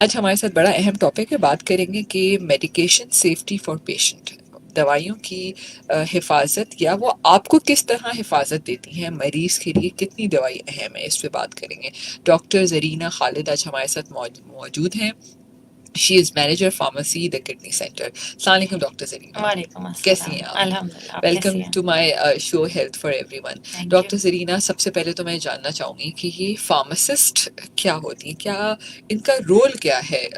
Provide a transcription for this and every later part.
आज हमारे साथ बड़ा अहम टॉपिक है, बात करेंगे कि मेडिकेशन सेफ्टी फॉर पेशेंट, दवाइयों की हिफाजत, या वो आपको किस तरह हिफाजत देती हैं, मरीज के लिए कितनी दवाई अहम है, इस पे बात करेंगे। डॉक्टर जरीना खालिद आज हमारे साथ मौजूद हैं। She is manager pharmacy the kidney centre. अस्सलाम वालेकुम डॉक्टर जरीना, वालेकुम कैसी अस्सलाम। हैं आप? अल्हम्दुलिल्लाह, आप कैसी वेलकम हैं? To my show health for everyone. Thank you. Doctor Zarina, सबसे पहले तो मैं जानना चाहूँगी कि ये फार्मासिस्ट क्या होती हैं, क्या इनका रोल क्या है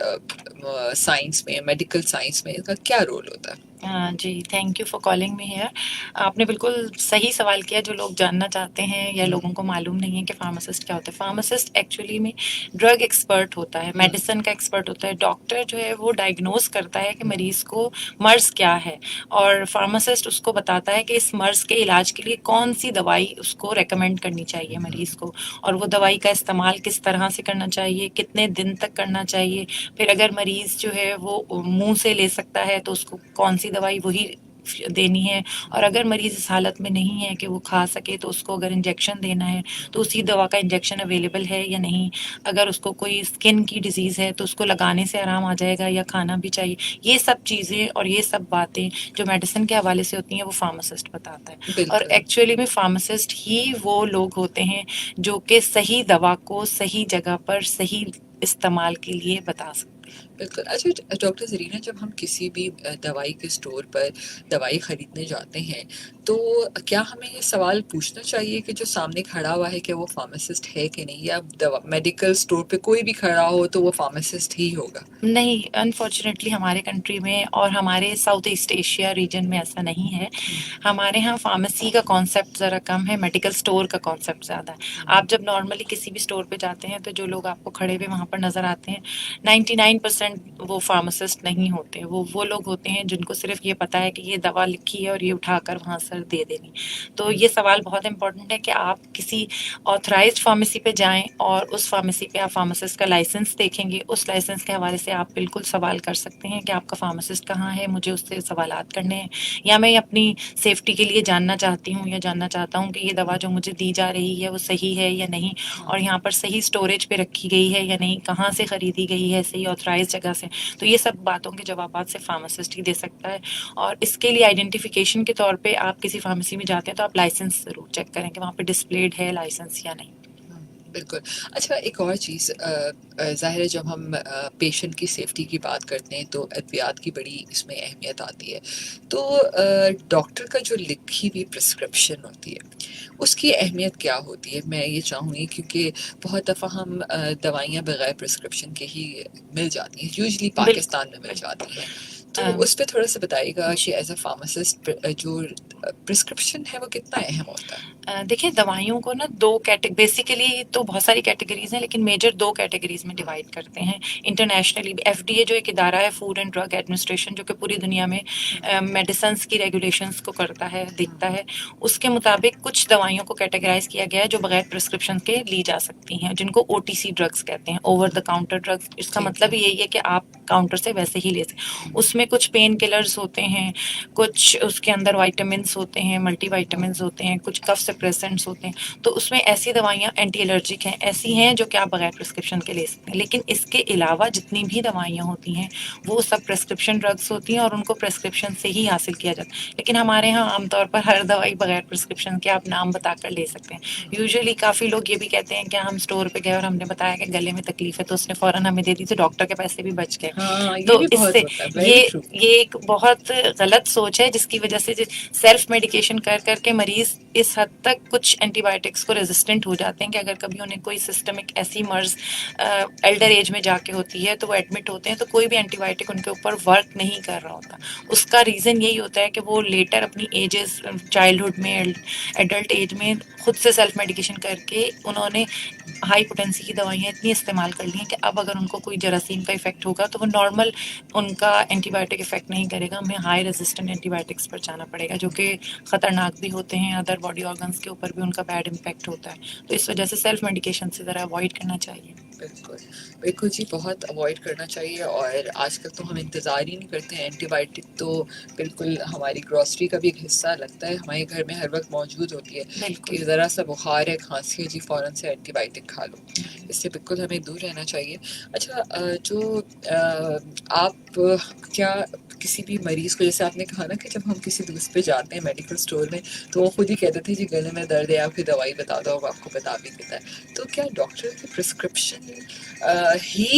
साइंस में, मेडिकल साइंस में इनका क्या रोल होता है? जी, thank you for calling me here. आपने बिल्कुल सही सवाल किया, जो लोग जानना चाहते हैं या लोगों को मालूम नहीं है कि फार्मासिस्ट क्या होता है। फार्मासिस्ट एक्चुअली में ड्रग एक्सपर्ट होता है, मेडिसिन का एक्सपर्ट होता है। डॉक्टर जो है वो डायग्नोज करता है कि मरीज को मर्ज क्या है, और फार्मासिस्ट उसको बताता है कि इस मर्ज के इलाज के लिए कौन सी दवाई उसको रेकमेंड करनी चाहिए मरीज को, और वो दवाई का इस्तेमाल किस तरह से करना चाहिए, कितने दिन तक करना चाहिए। फिर अगर मरीज जो है वो मुंह से ले सकता है तो उसको कौन सी दवाई वही देनी है, और अगर मरीज इस हालत में नहीं है कि वो खा सके तो उसको अगर इंजेक्शन देना है तो उसी दवा का इंजेक्शन अवेलेबल है या नहीं। अगर उसको कोई स्किन की डिजीज है तो उसको लगाने से आराम आ जाएगा या खाना भी चाहिए। ये सब चीजें और ये सब बातें जो मेडिसिन के हवाले से होती हैं वो फार्मासिस्ट बताता है। और बिल्कुल एक्चुअली में फार्मासिस्ट ही वो लोग होते हैं जो कि सही दवा को सही जगह पर सही इस्तेमाल के लिए बता सकते हैं। बिल्कुल। अच्छा डॉक्टर जरीना, जब हम किसी भी दवाई के स्टोर पर दवाई खरीदने जाते हैं, तो क्या हमें ये सवाल पूछना चाहिए कि जो सामने खड़ा हुआ है कि वो फार्मासिस्ट है कि नहीं, या दवा मेडिकल स्टोर पे कोई भी खड़ा हो तो वो फार्मासिस्ट ही होगा? नहीं, अनफॉर्चुनेटली हमारे कंट्री में और हमारे साउथ ईस्ट एशिया रीजन में ऐसा नहीं है। हमारे यहाँ फार्मेसी का कॉन्सेप्ट ज़रा कम है, मेडिकल स्टोर का कॉन्सेप्ट ज़्यादा है। आप जब नॉर्मली किसी भी स्टोर पे जाते हैं तो जो लोग आपको खड़े हुए वहाँ पर नज़र आते हैं, 99% वो फार्मासिस्ट नहीं होते। वो लोग होते हैं जिनको सिर्फ ये पता है कि ये दवा लिखी है और ये उठाकर वहाँ सर दे देनी। तो ये सवाल बहुत इंपॉर्टेंट है कि आप किसी ऑथराइज्ड फार्मेसी पे जाएं और उस फार्मेसी पे आप फार्मासिस्ट का लाइसेंस देखेंगे। उस लाइसेंस के हवाले से आप बिल्कुल सवाल कर सकते हैं कि आपका फार्मासिस्ट कहाँ है, मुझे उससे सवालात करने हैं, या मैं अपनी सेफ्टी के लिए जानना चाहती हूँ या जानना चाहता हूँ कि ये दवा जो मुझे दी जा रही है वो सही है या नहीं, और यहाँ पर सही स्टोरेज पे रखी गई है या नहीं, कहाँ से खरीदी गई है, सही ऑथराइज जगह से। तो ये सब बातों के जवाब सिर्फ फार्मासिस्ट ही दे सकता है। और इसके लिए आइडेंटिफिकेशन के तौर पे आप किसी फार्मेसी में जाते हैं तो आप लाइसेंस ज़रूर चेक करें कि वहाँ पे डिस्प्लेड है लाइसेंस या नहीं। बिल्कुल। अच्छा, एक और चीज़, ज़ाहिर है जब हम पेशेंट की सेफ्टी की बात करते हैं तो अद्वियात की बड़ी इसमें अहमियत आती है। तो डॉक्टर का जो लिखी हुई प्रिस्क्रिप्शन होती है, उसकी अहमियत क्या होती है? मैं ये चाहूँगी, क्योंकि बहुत दफ़ा हम दवाइयाँ बगैर प्रिस्क्रिप्शन के ही मिल जाती हैं, यूजुअली बिल्कुल, पाकिस्तान में मिल बिल्कुल। जाती हैं। तो अम, उस पे थोड़ा सा बताइएगा कि जी। एज अ फार्मासिस्ट जो प्रिस्क्रिप्शन है वो कितना अहम होता है? देखिए, दवाइयों को ना 2 बेसिकली तो बहुत सारी कैटेगरीज़ हैं, लेकिन मेजर 2 कैटेगरीज़ में डिवाइड करते हैं। इंटरनेशनली भी एफडीए जो एक इदारा है, फूड एंड ड्रग एडमिनिस्ट्रेशन, जो कि पूरी दुनिया में मेडिसिन्स की रेगुलेशंस को करता है, देखता है। उसके मुताबिक कुछ दवाइयों को कैटेगराइज़ किया गया है जो बगैर प्रिस्क्रिप्शन के ली जा सकती हैं, जिनको ओटीसी ड्रग्स कहते हैं, ओवर द काउंटर ड्रग्स। इसका जी। मतलब यही है कि आप काउंटर से वैसे ही ले सकते। उसमें कुछ पेन किलर्स होते हैं, कुछ उसके अंदर विटामिन्स होते हैं, मल्टीविटामिन्स होते हैं, कुछ कफ सप्रेसेंट्स होते हैं। तो उसमें ऐसी दवाइयाँ एंटी एलर्जिक हैं, ऐसी हैं जो कि आप बगैर प्रिस्क्रिप्शन के ले सकते हैं। लेकिन इसके अलावा जितनी भी दवाइयाँ होती हैं वो सब प्रिस्क्रिप्शन ड्रग्स होती हैं और उनको प्रिस्क्रिप्शन से ही हासिल किया जाता है। लेकिन हमारे यहाँ आमतौर पर हर दवाई बगैर प्रिस्क्रिप्शन के आप नाम बताकर ले सकते हैं। यूजुअली काफ़ी लोग ये भी कहते हैं कि हम स्टोर पे गए और हमने बताया कि गले में तकलीफ है तो उसने फ़ौरन हमें दे दी, तो डॉक्टर के पैसे भी बच गए। हाँ, ये तो भी बहुत इससे होता है, ये वेरी ट्रू। ये एक बहुत गलत सोच है, जिसकी वजह से सेल्फ मेडिकेशन कर करके मरीज इस हद तक कुछ एंटीबायोटिक्स को रेजिस्टेंट हो जाते हैं कि अगर कभी उन्हें कोई सिस्टमिक ऐसी मर्ज एल्डर एज में जाके होती है तो वो एडमिट होते हैं, तो कोई भी एंटीबायोटिक उनके ऊपर वर्क नहीं कर रहा होता। उसका रीज़न यही होता है कि वो लेटर अपनी एजेस, चाइल्डहुड में, एडल्ट एज में खुद से सेल्फ मेडिकेशन करके उन्होंने हाई पोटेंसी की दवाइयाँ इतनी इस्तेमाल कर ली हैं कि अब अगर उनको कोई जरासीम का इफेक्ट होगा तो वो नॉर्मल उनका एंटीबायोटिक इफेक्ट नहीं करेगा, हमें हाई रेजिस्टेंट एंटीबायोटिक्स पर जाना पड़ेगा, जो कि खतरनाक भी होते हैं, अदर बॉडी ऑर्गन्स के ऊपर भी उनका बैड इम्पैक्ट होता है। तो इस वजह से सेल्फ मेडिकेशन से ज़रा अवॉइड करना चाहिए। बिल्कुल, बिल्कुल जी, बहुत अवॉइड करना चाहिए और आजकल तो हम इंतज़ार ही नहीं करते हैं, एंटीबायोटिक तो बिल्कुल हमारी ग्रॉसरी का भी एक हिस्सा लगता है, हमारे घर में हर वक़्त मौजूद होती है बिल्कुल। कि ज़रा-सा बुखार है, खाँसी है जी, फ़ौरन से एंटीबायोटिक खा लो। इससे बिल्कुल हमें दूर रहना चाहिए। अच्छा आप क्या किसी भी मरीज़ को जैसे आपने कहा ना कि जब हम किसी दोस्त पे जाते हैं मेडिकल स्टोर में, तो वो खुद ही कहते थे जी गले में दर्द है, आप कोई दवाई बता दो, वो आपको बता भी देता है। तो क्या डॉक्टर की प्रिस्क्रिप्शन ही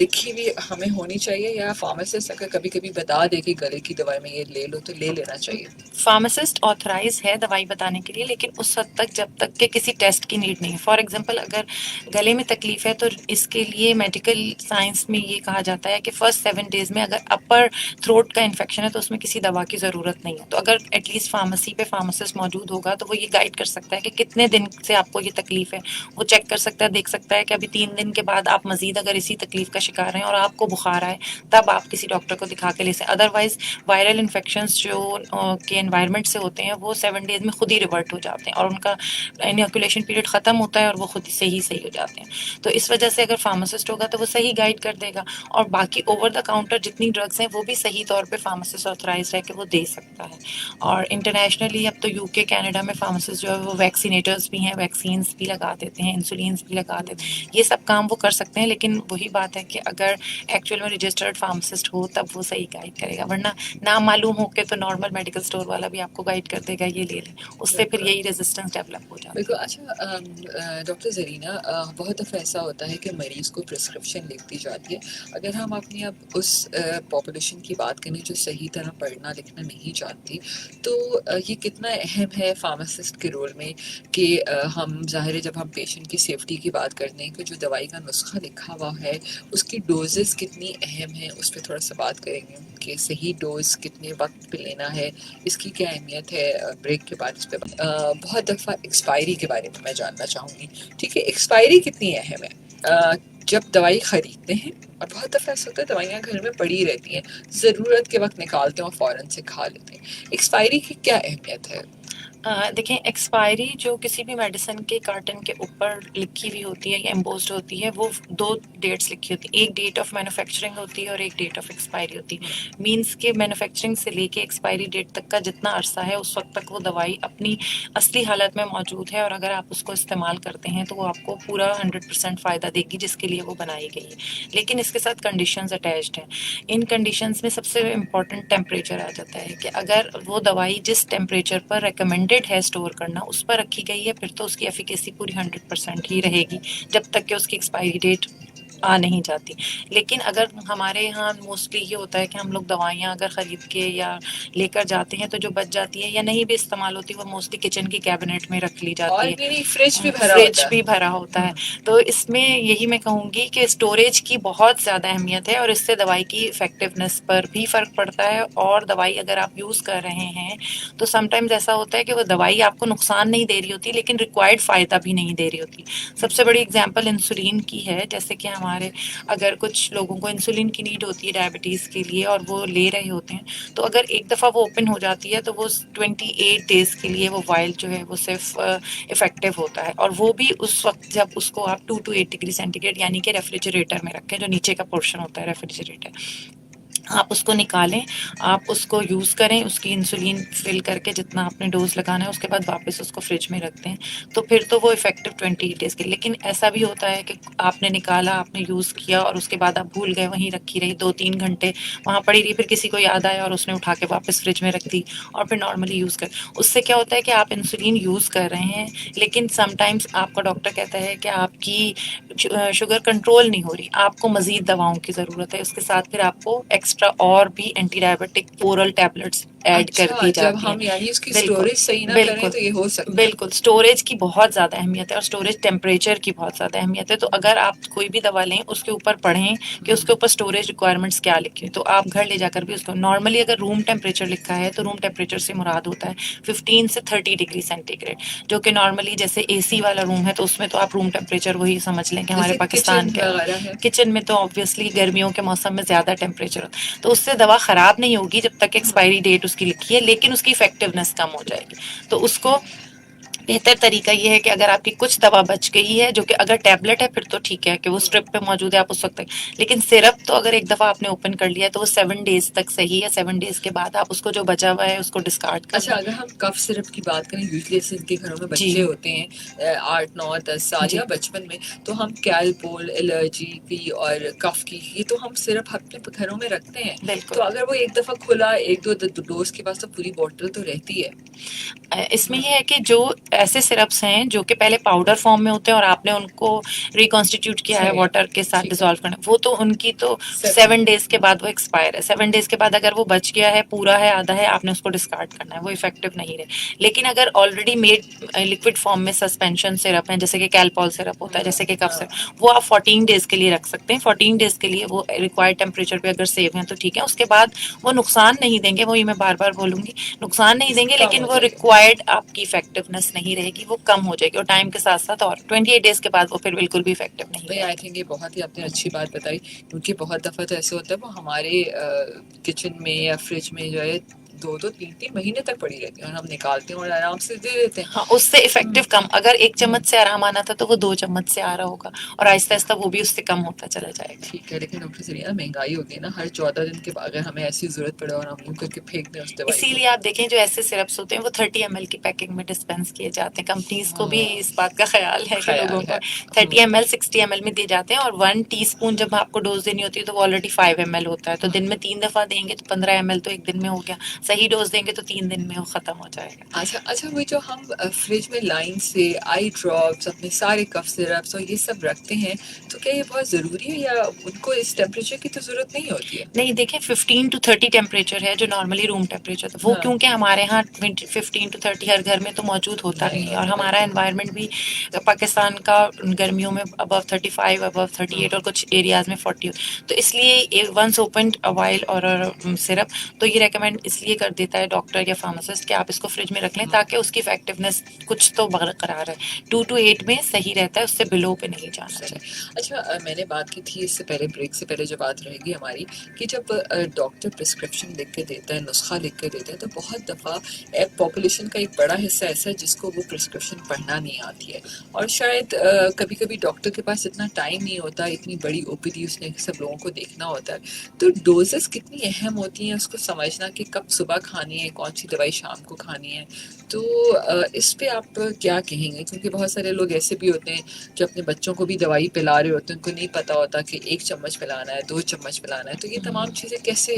लिखी हुई हमें होनी चाहिए या फार्मासिस्ट अगर कभी-कभी बता दे कि गले की दवाई में ये ले लो तो ले लेना चाहिए? फार्मासिस्ट ऑथराइज है दवाई बताने के लिए, लेकिन उस हद तक जब तक के किसी टेस्ट की नीड नहीं है। फॉर एग्जांपल अगर गले में तकलीफ है तो इसके लिए मेडिकल साइंस में ये कहा जाता है कि फर्स्ट 7 डेज में अगर अपर थ्रोट का इन्फेक्शन है तो उसमें किसी दवा की ज़रूरत नहीं है। तो अगर एटलीस्ट फार्मेसी पे फार्मासिस्ट मौजूद होगा तो वो ये गाइड कर सकता है कि कितने दिन से आपको ये तकलीफ है। वो चेक कर सकता है, देख सकता है कि अभी 3 दिन के बाद आप मजीद अगर इसी तकलीफ का शिकार हैं और आपको बुखार आए, तब आप किसी डॉक्टर को दिखा के ले सकते। अदरवाइज वायरल इन्फेक्शन जो के एनवायरनमेंट से होते हैं वो 7 डेज में खुद ही रिवर्ट हो जाते हैं और उनका इनोकुलेशन पीरियड खत्म होता है और वो खुद से ही सही हो जाते हैं। तो इस वजह से अगर फार्मासिस्ट होगा तो वो सही गाइड कर देगा। और बाकी ओवर द काउंटर जितनी ड्रग्स हैं वो भी सही तौर पे फार्मासिस्ट ऑथराइज है कि वो दे सकता है। और इंटरनेशनली अब तो यूके कनाडा में फार्मासिस्ट जो है वो वैक्सीनेटर्स भी हैं, वैक्सीन भी लगा देते हैं, इंसुलिन भी लगा देते हैं। ये सब काम वो कर सकते हैं, लेकिन वही बात है कि अगर एक्चुअल में रजिस्टर्ड फार्मासिस्ट हो तब वो सही गाइड करेगा। वरना ना मालूम हो के तो नॉर्मल मेडिकल स्टोर वाला भी आपको गाइड कर देगा ये ले लें, उससे फिर बिल्कुल। यही रेजिस्टेंस डेवलप हो जाता बिल्कुल, अच्छा डॉक्टर ज़रीना बहुत दफ़ा ऐसा होता है कि मरीज़ को प्रिस्क्रिप्शन लिख दी जाती है। अगर हम अपनी अब उस पॉपुलेशन की बात करें जो सही तरह पढ़ना लिखना नहीं जानती, तो ये कितना अहम है फार्मासिस्ट के रोल में कि हम ज़ाहिर है जब हम पेशेंट की सेफ्टी की बात करते हैं कि जो दवाई का नुस्खा लिखा हुआ है, उसकी डोजेज़ कितनी अहम है, उस पे थोड़ा-सा बात करेंगे कि सही डोज़ कितने वक़्त पे लेना है, इसकी क्या अहमियत है। ब्रेक के बाद इस पे बहुत दफ़ा एक्सपायरी के बारे में मैं जानना चाहूँगी। ठीक है, एक्सपायरी कितनी अहम है? जब दवाई खरीदते हैं और बहुत दफ़ा ऐसा होता है दवाइयाँ घर में पड़ी रहती हैं, ज़रूरत के वक़्त निकालते हैं और फ़ौरन से खा लेते हैं। एक्सपायरी की क्या अहमियत है? देखिए, एक्सपायरी जो किसी भी मेडिसिन के कार्टन के ऊपर लिखी हुई होती है या एम्बोस्ड होती है, वो 2 डेट्स लिखी होती है। एक डेट ऑफ मैन्युफैक्चरिंग होती है और एक डेट ऑफ एक्सपायरी होती है। मीन्स के मैन्युफैक्चरिंग से लेके एक्सपायरी डेट तक का जितना अरसा है, उस वक़्त तक वो दवाई अपनी असली हालत में मौजूद है और अगर आप उसको इस्तेमाल करते हैं, तो वो आपको पूरा 100% फ़ायदा देगी जिसके लिए वो बनाई गई है। लेकिन इसके साथ कंडीशंस अटैच्ड हैं। इन कंडीशंस में सबसे इम्पोर्टेंट टेम्परेचर आ जाता है कि अगर वो दवाई जिस टेम्परेचर पर रिकमेंडेड है स्टोर करना उस पर रखी गई है, फिर तो उसकी एफिकेसी पूरी 100% ही रहेगी जब तक कि उसकी एक्सपायरी डेट आ नहीं जाती। लेकिन अगर हमारे यहाँ मोस्टली ये होता है कि हम लोग दवाइयाँ अगर ख़रीद के या लेकर जाते हैं तो जो बच जाती है या नहीं भी इस्तेमाल होती वो मोस्टली किचन की कैबिनेट में रख ली जाती और है। भी नहीं, फ्रिज भी भरा फ्रिज होता भी है। भरा होता है। तो इसमें यही मैं कहूँगी कि स्टोरेज की बहुत ज़्यादा अहमियत है और इससे दवाई की इफ़ेक्टिवनेस पर भी फ़र्क पड़ता है। और दवाई अगर आप यूज़ कर रहे हैं तो समटाइम्स ऐसा होता है कि वो दवाई आपको नुकसान नहीं दे रही होती लेकिन रिक्वायर्ड फ़ायदा भी नहीं दे रही होती। सबसे बड़ी एग्जांपल इंसुलिन की है, जैसे कि हमारे अगर कुछ लोगों को इंसुलिन की नीड होती है डायबिटीज़ के लिए और वो ले रहे होते हैं, तो अगर एक दफ़ा वो ओपन हो जाती है तो वो 28 डेज़ के लिए वो वायल जो है वो सिर्फ इफेक्टिव होता है और वो भी उस वक्त जब उसको आप 2 to 8 डिग्री सेंटीग्रेड यानी कि रेफ्रिजरेटर में रखें, जो नीचे का पोर्शन होता है रेफ्रिजरेटर, आप उसको निकालें, आप उसको यूज़ करें, उसकी इंसुलिन फिल करके जितना आपने डोज लगाना है उसके बाद वापस उसको फ्रिज में रख दें, तो फिर तो वो इफेक्टिव 28 डेज के। लेकिन ऐसा भी होता है कि आपने निकाला, आपने यूज़ किया और उसके बाद आप भूल गए, वहीं रखी रही 2-3 घंटे वहाँ पड़ी रही, फिर किसी को याद आया और उसने उठा के वापस फ्रिज में रख दी और फिर नॉर्मली यूज़ कर। उससे क्या होता है कि आप इंसुलिन यूज़ कर रहे हैं लेकिन समटाइम्स आपका डॉक्टर कहता है कि आपकी शुगर कंट्रोल नहीं हो रही, आपको मजीद दवाओं की ज़रूरत है। उसके साथ फिर आपको एक्स्ट्रा और भी anti diabetic oral tablets add कर अच्छा, दी जब जाती हैं। हम यानी उसकी बिल्कुल, स्टोरेज सही ना करें बिल्कुल, तो ये हो सकता है। बिल्कुल स्टोरेज की बहुत ज़्यादा अहमियत है और स्टोरेज टेम्परेचर की बहुत ज़्यादा अहमियत है। तो अगर आप कोई भी दवा लें उसके ऊपर पढ़ें कि उसके ऊपर स्टोरेज रिक्वायरमेंट्स क्या लिखी है, तो आप घर ले जाकर भी उसको नॉर्मली अगर रूम टेम्परेचर लिखा है तो रूम टेम्परेचर से मुराद होता है 15 से 30 डिग्री सेंटीग्रेड, जो कि नॉर्मली जैसे एसी वाला रूम है तो उसमें तो आप रूम टेम्परेचर वही समझ लें कि हमारे जैसे पाकिस्तान किचन के। वगैरह है। किचन में तो ऑब्वियसली गर्मियों के मौसम में ज़्यादा टेम्परेचर होता है, तो उससे दवा ख़राब नहीं होगी जब तक एक्सपायरी डेट उसकी लिखी है, लेकिन उसकी इफेक्टिवनेस कम हो जाएगी। तो उसको बेहतर तरीका ये है कि अगर आपकी कुछ दवा बच गई है, जो कि अगर टैबलेट है फिर तो ठीक है कि वो स्ट्रिप पे मौजूद है, आप उस वक्त तक, लेकिन सिरप तो अगर एक दफा आपने ओपन कर लिया है तो वो 7 डेज तक सही है। 7 डेज के बाद आप उसको जो बचा हुआ है उसको डिस्कार्ड कर अच्छा, दें। अगर हम कफ सिरप की बात करें, यूजुअली ऐसे जिनके घरों में जी बच्चे होते हैं 8 9 10 साल जी या बचपन में, तो हम कैलपोल एलर्जी की और कफ की ये तो हम सिरप अपने घरों में रखते हैं। बिल्कुल। तो अगर वो एक दफा खुला, एक दो डोज के पास तो पूरी बोतल तो रहती है। इसमें ये है कि जो ऐसे सिरप्स हैं जो कि पहले पाउडर फॉर्म में होते हैं और आपने उनको रिकॉन्स्टिट्यूट किया है सही है, वाटर के साथ ठीक है। डिसॉल्व करना, वो तो उनकी तो 7 डेज के बाद वो एक्सपायर है। 7 डेज के बाद अगर वो बच गया है, पूरा है, आधा है, आपने उसको डिस्कार्ड करना है, वो इफेक्टिव नहीं रहे। लेकिन अगर ऑलरेडी मेड लिक्विड फॉर्म में सस्पेंशन सिरप है, जैसे कि कैलपॉल सिरप होता है, जैसे कि कफ हाँ, सिरप, वो आप 14 डेज के लिए रख सकते हैं। 14 डेज के लिए वो रिक्वायर्ड टेम्परेचर पे अगर सेव है तो ठीक है। उसके बाद वो नुकसान नहीं देंगे, वही मैं बार बार बोलूंगी, नुकसान नहीं देंगे, कम लेकिन हो वो जाएगा। रिक्वायर्ड आपकी इफेक्टिवनेस नहीं रहेगी, वो कम हो जाएगी। और टाइम के साथ साथ और 28 डेज के बाद वो फिर बिल्कुल भी इफेक्टिव नहीं नहीं, आई रहेगी। थिंक ये बहुत ही आपने अच्छी बात बताई, क्योंकि बहुत दफ़ा तो ऐसे होता है वो हमारे किचन में या फ्रिज में जो है 2 2 3 3 महीने तक पड़ी रहती है और हम निकालते हैं और आराम से दे देते हैं। हाँ, उससे इफेक्टिव कम, अगर एक हम्म, चम्मच से आराम आना था तो वो 2 चम्मच से आ रहा होगा, और आहिस्ता आहिस्ता वो भी उससे कम होता चला जाएगा। ठीक है, लेकिन डॉक्टर सरिया महंगाई होगी ना, हर 14 दिन के बाद अगर हमें ऐसी जरूरत पड़े और हम यूं करके फेंक दें उस दवाई को। इसीलिए आप देखें जो ऐसे सिरप्स होते हैं वो 30 ml की पैकिंग में डिस्पेंस किए जाते हैं। कंपनीज को भी हाँ, इस बात का ख्याल है कि लोगों ख्याल को है। 30 ml 60 ml में दिए जाते हैं, और 1 टीस्पून जब आपको डोज देनी होती है तो वो ऑलरेडी 5 ml होता है, तो दिन में 3 दफा देंगे तो 15 ml तो एक दिन में हो गया। सही डोज देंगे तो 3 दिन में वो खत्म हो जाएगा। अच्छा अच्छा, वो जो हम फ्रिज में लाइन से आई ड्रॉप्स अपने सारे कफ सिरप्स और ये सब रखते हैं, तो क्या ये बहुत ज़रूरी है या उनको इस टेम्परेचर की तो ज़रूरत नहीं होती है? नहीं, देखिए 15 to 30 टेम्परेचर है जो नॉर्मली रूम टेम्परेचर था, वो हाँ, क्योंकि हमारे यहाँ 15 to 30 हर घर में तो मौजूद होता नहीं नहीं है, और होता, हमारा बिल्कुल। एनवायरनमेंट भी पाकिस्तान का गर्मियों में अबव 35, अबव 38, और कुछ एरियाज में 40, तो इसलिए वंस ओपन ऑयल और सिरप, तो ये रेकमेंड इसलिए कर देता है डॉक्टर या फार्मासिस्ट कि आप इसको फ्रिज में रख लें ताकि उसकी इफेक्टिवनेस कुछ तो बरकरार है। 2 to 8 में सही रहता है, उससे बिलो पे नहीं जाना सही। चाहिए। अच्छा, मैंने बात की थी इससे पहले, ब्रेक से पहले जो बात रहेगी हमारी, कि जब डॉक्टर प्रिस्क्रिप्शन लिख के देता है, नुस्खा लिख के देता है, तो बहुत दफ़ा पॉपुलेशन का एक बड़ा हिस्सा ऐसा है जिसको वो प्रिस्क्रिप्शन पढ़ना नहीं आती है, और शायद कभी कभी डॉक्टर के पास इतना टाइम नहीं होता, इतनी बड़ी ओपीडी उसने सब लोगों को देखना होता है। तो डोजेस कितनी अहम होती हैं उसको समझना, कि कब सुबह खानी है, कौन सी दवाई शाम को खानी है। तो इस पे आप क्या कहेंगे, क्योंकि बहुत सारे लोग ऐसे भी होते हैं जो अपने बच्चों को भी दवाई पिला रहे होते हैं, उनको नहीं पता होता कि 1 चम्मच पिलाना है, 2 चम्मच पिलाना है, तो ये तमाम चीज़ें कैसे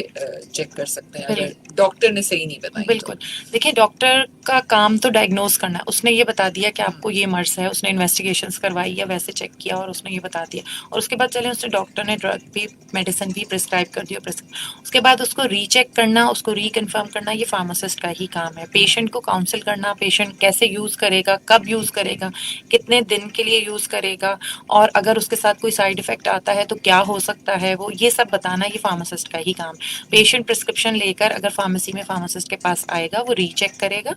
चेक कर सकते हैं बिल्कुल। अगर डॉक्टर ने सही नहीं बताई तो? बिल्कुल। देखिए डॉक्टर का काम तो डायग्नोज करना है। उसने ये बता दिया कि आपको ये मर्ज़ है, उसने इन्वेस्टिगेशंस करवाई या वैसे चेक किया और उसने ये बता दिया, और उसके बाद चले उसने डॉक्टर ने ड्रग भी, मेडिसिन भी प्रिस्क्राइब कर दिया, उसके बाद उसको रीचेक करना, उसको रिकन्फर्म करना, ये फार्मासिस्ट का ही काम है। पेशेंट को काउंसल करना, पेशेंट कैसे यूज़ करेगा, कब यूज़ करेगा, कितने दिन के लिए यूज़ करेगा, और अगर उसके साथ कोई साइड इफ़ेक्ट आता है तो क्या हो सकता है, वो ये सब बताना ये फार्मासिस्ट का ही काम है। पेशेंट प्रिस्क्रिप्शन लेकर अगर फार्मेसी में फार्मासिस्ट के पास आएगा, वो रीचेक करेगा।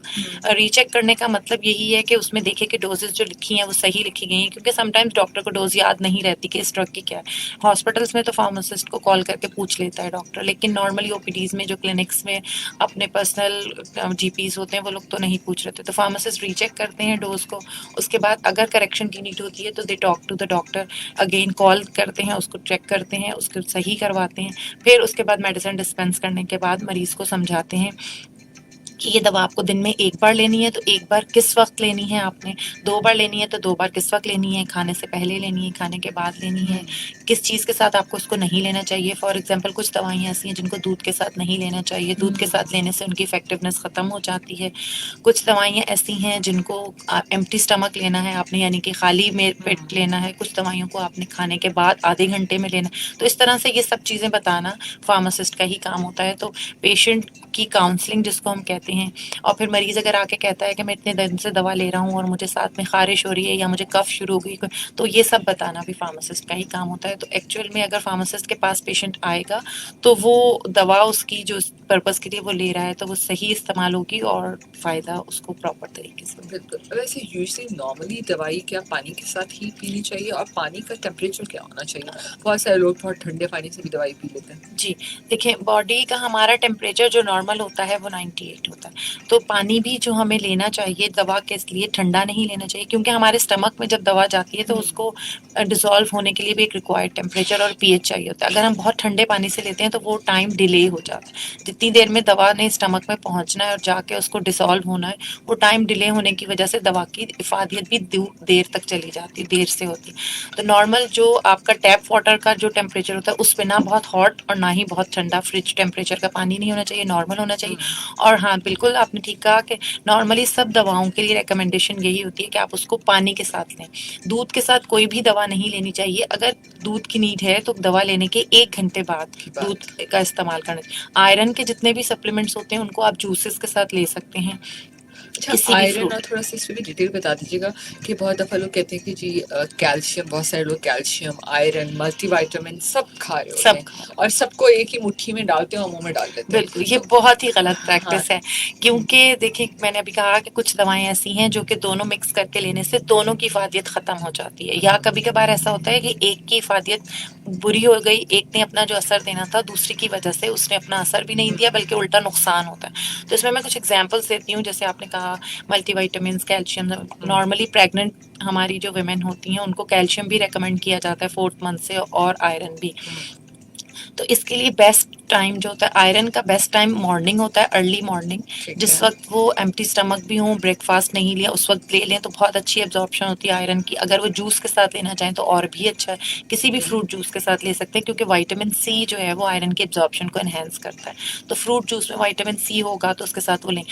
रीचेक करने का मतलब यही है कि उसमें देखे कि डोजेस जो लिखी हैं वो सही लिखी गई हैं, क्योंकि समटाइम्स डॉक्टर को डोज याद नहीं रहती कि इस ड्रग की क्या है। हॉस्पिटल्स में तो फार्मासिस्ट को कॉल करके पूछ लेता है डॉक्टर, लेकिन नॉर्मली ओपीडीज में, जो क्लिनिक्स में अपने पर्सनल जीपीज होते हैं, वो लोग तो नहीं पूछ रहे थे, तो फार्मासिस्ट रीचेक करते हैं डोज को। उसके बाद अगर करेक्शन की नीड होती है तो they talk to the doctor, again call करते हैं, उसको चेक करते हैं, उसको सही करवाते हैं। फिर उसके बाद मेडिसिन डिस्पेंस करने के बाद मरीज को समझाते हैं कि ये दवा आपको दिन में एक बार लेनी है तो एक बार किस वक्त लेनी है आपने, 2 बार लेनी है तो 2 बार किस वक्त लेनी है, खाने से पहले लेनी है, खाने के बाद लेनी है, किस चीज़ के साथ आपको उसको नहीं लेना चाहिए। फॉर एग्जांपल कुछ दवाइयाँ ऐसी हैं जिनको दूध के साथ नहीं लेना चाहिए, दूध के साथ लेने से उनकी इफेक्टिवनेस ख़त्म हो जाती है। कुछ दवाइयाँ ऐसी हैं जिनको एम्प्टी स्टमक लेना है आपने, यानी कि खाली में पेट लेना है। कुछ दवाइयों को आपने खाने के बाद आधे घंटे में लेना है। तो इस तरह से ये सब चीज़ें बताना फार्मासिस्ट का ही काम होता है। तो पेशेंट की काउंसलिंग जिसको हम कहते हैं, और फिर मरीज अगर आके कहता है कि मैं इतने दिन से दवा ले रहा हूँ और मुझे साथ में खारिश हो रही है या मुझे कफ शुरू हो गई, तो ये सब बताना भी फार्मासिस्ट का ही काम होता है। तो एक्चुअल में अगर फार्मासिस्ट के पास पेशेंट आएगा तो वो दवा उसकी जो पर्पस के लिए वो ले रहा है तो वो सही इस्तेमाल होगी और फायदा उसको प्रॉपर तरीके से। बिल्कुल। वैसे यूजली नॉर्मली दवाई क्या पानी के साथ ही पीनी चाहिए, और पानी का टेम्परेचर क्या होना चाहिए? बहुत सारे लोग बहुत ठंडे पानी से भी दवाई पी लेते हैं। जी, देखिए बॉडी का हमारा टेम्परेचर जो नॉर्मल होता है वो 98 होता है। तो पानी भी जो हमें लेना चाहिए दवा के लिए ठंडा नहीं लेना चाहिए, क्योंकि हमारे स्टमक में जब दवा जाती है तो उसको डिसॉल्व होने के लिए भी एक रिक्वायर्ड टेम्परेचर और पीएच चाहिए होता है। अगर हम बहुत ठंडे पानी से लेते हैं तो वो टाइम डिले हो जाता है। जितनी देर में दवा ने स्टमक में पहुंचना है और जाके उसको डिसॉल्व होना है, वो टाइम डिले होने की वजह से दवा की इफादियत भी देर तक चली जाती है, देर से होती है। तो नॉर्मल जो आपका टैप वाटर का जो टेम्परेचर होता है उस पे ना बहुत हॉट और ना ही बहुत ठंडा फ्रिज टेम्परेचर का पानी नहीं होना चाहिए, नॉर्मल होना चाहिए। और हाँ, बिल्कुल आपने ठीक कहा कि नॉर्मली सब दवाओं के लिए रिकमेंडेशन यही होती है कि आप उसको पानी के साथ लें। दूध के साथ कोई भी दवा नहीं लेनी चाहिए। अगर दूध की नीड है तो दवा लेने के 1 घंटे बाद की दूध बात। का इस्तेमाल करना चाहिए। आयरन के जितने भी सप्लीमेंट्स होते हैं उनको आप जूसेस के साथ ले सकते हैं, अच्छा, किसी भी आयरन और फ्रूट। थोड़ा सा इसमें भी डिटेल बता दीजिएगा कि बहुत दफ़ा लोग कहते हैं कि जी कैल्शियम, बहुत सारे लोग कैल्शियम, आयरन, मल्टीविटामिन सब खा रहे होते सब हैं और सबको एक ही मुट्ठी में डालते हैं और मुंह में डाल देते बिल्कुल, हैं ये तो बहुत ही गलत हाँ। प्रैक्टिस है। क्योंकि देखिए, मैंने अभी कहा कि कुछ दवाएं ऐसी हैं जो कि दोनों मिक्स करके लेने से दोनों की इफादियत खत्म हो जाती है, या कभी कभार ऐसा होता है कि एक की इफादियत बुरी हो गई, एक ने अपना जो असर देना था दूसरी की वजह से उसने अपना असर भी नहीं दिया बल्कि उल्टा नुकसान होता है। तो इसमें मैं कुछ एग्जांपल्स देती हूँ। जैसे आपने कहा मल्टीविटामिन, कैल्शियम, नॉर्मली प्रेग्नेंट हमारी जो वुमेन होती हैं उनको कैल्शियम भी रेकमेंड किया जाता है 4th मंथ से, और आयरन भी। तो इसके लिए बेस्ट टाइम जो होता है, आयरन का बेस्ट टाइम मॉर्निंग होता है, अर्ली मॉर्निंग। ठीक जिस है। वक्त वो एम्प्टी स्टमक भी हो, ब्रेकफास्ट नहीं लिया, उस वक्त ले लें तो बहुत अच्छी एब्जॉर्प्शन होती है आयरन की। अगर वो जूस के साथ लेना चाहें तो और भी अच्छा है, किसी भी फ्रूट जूस के साथ ले सकते हैं, क्योंकि विटामिन सी जो है वो आयरन की एब्जॉर्प्शन को एनहेंस करता है। तो फ्रूट जूस में विटामिन सी होगा तो उसके साथ वो लें।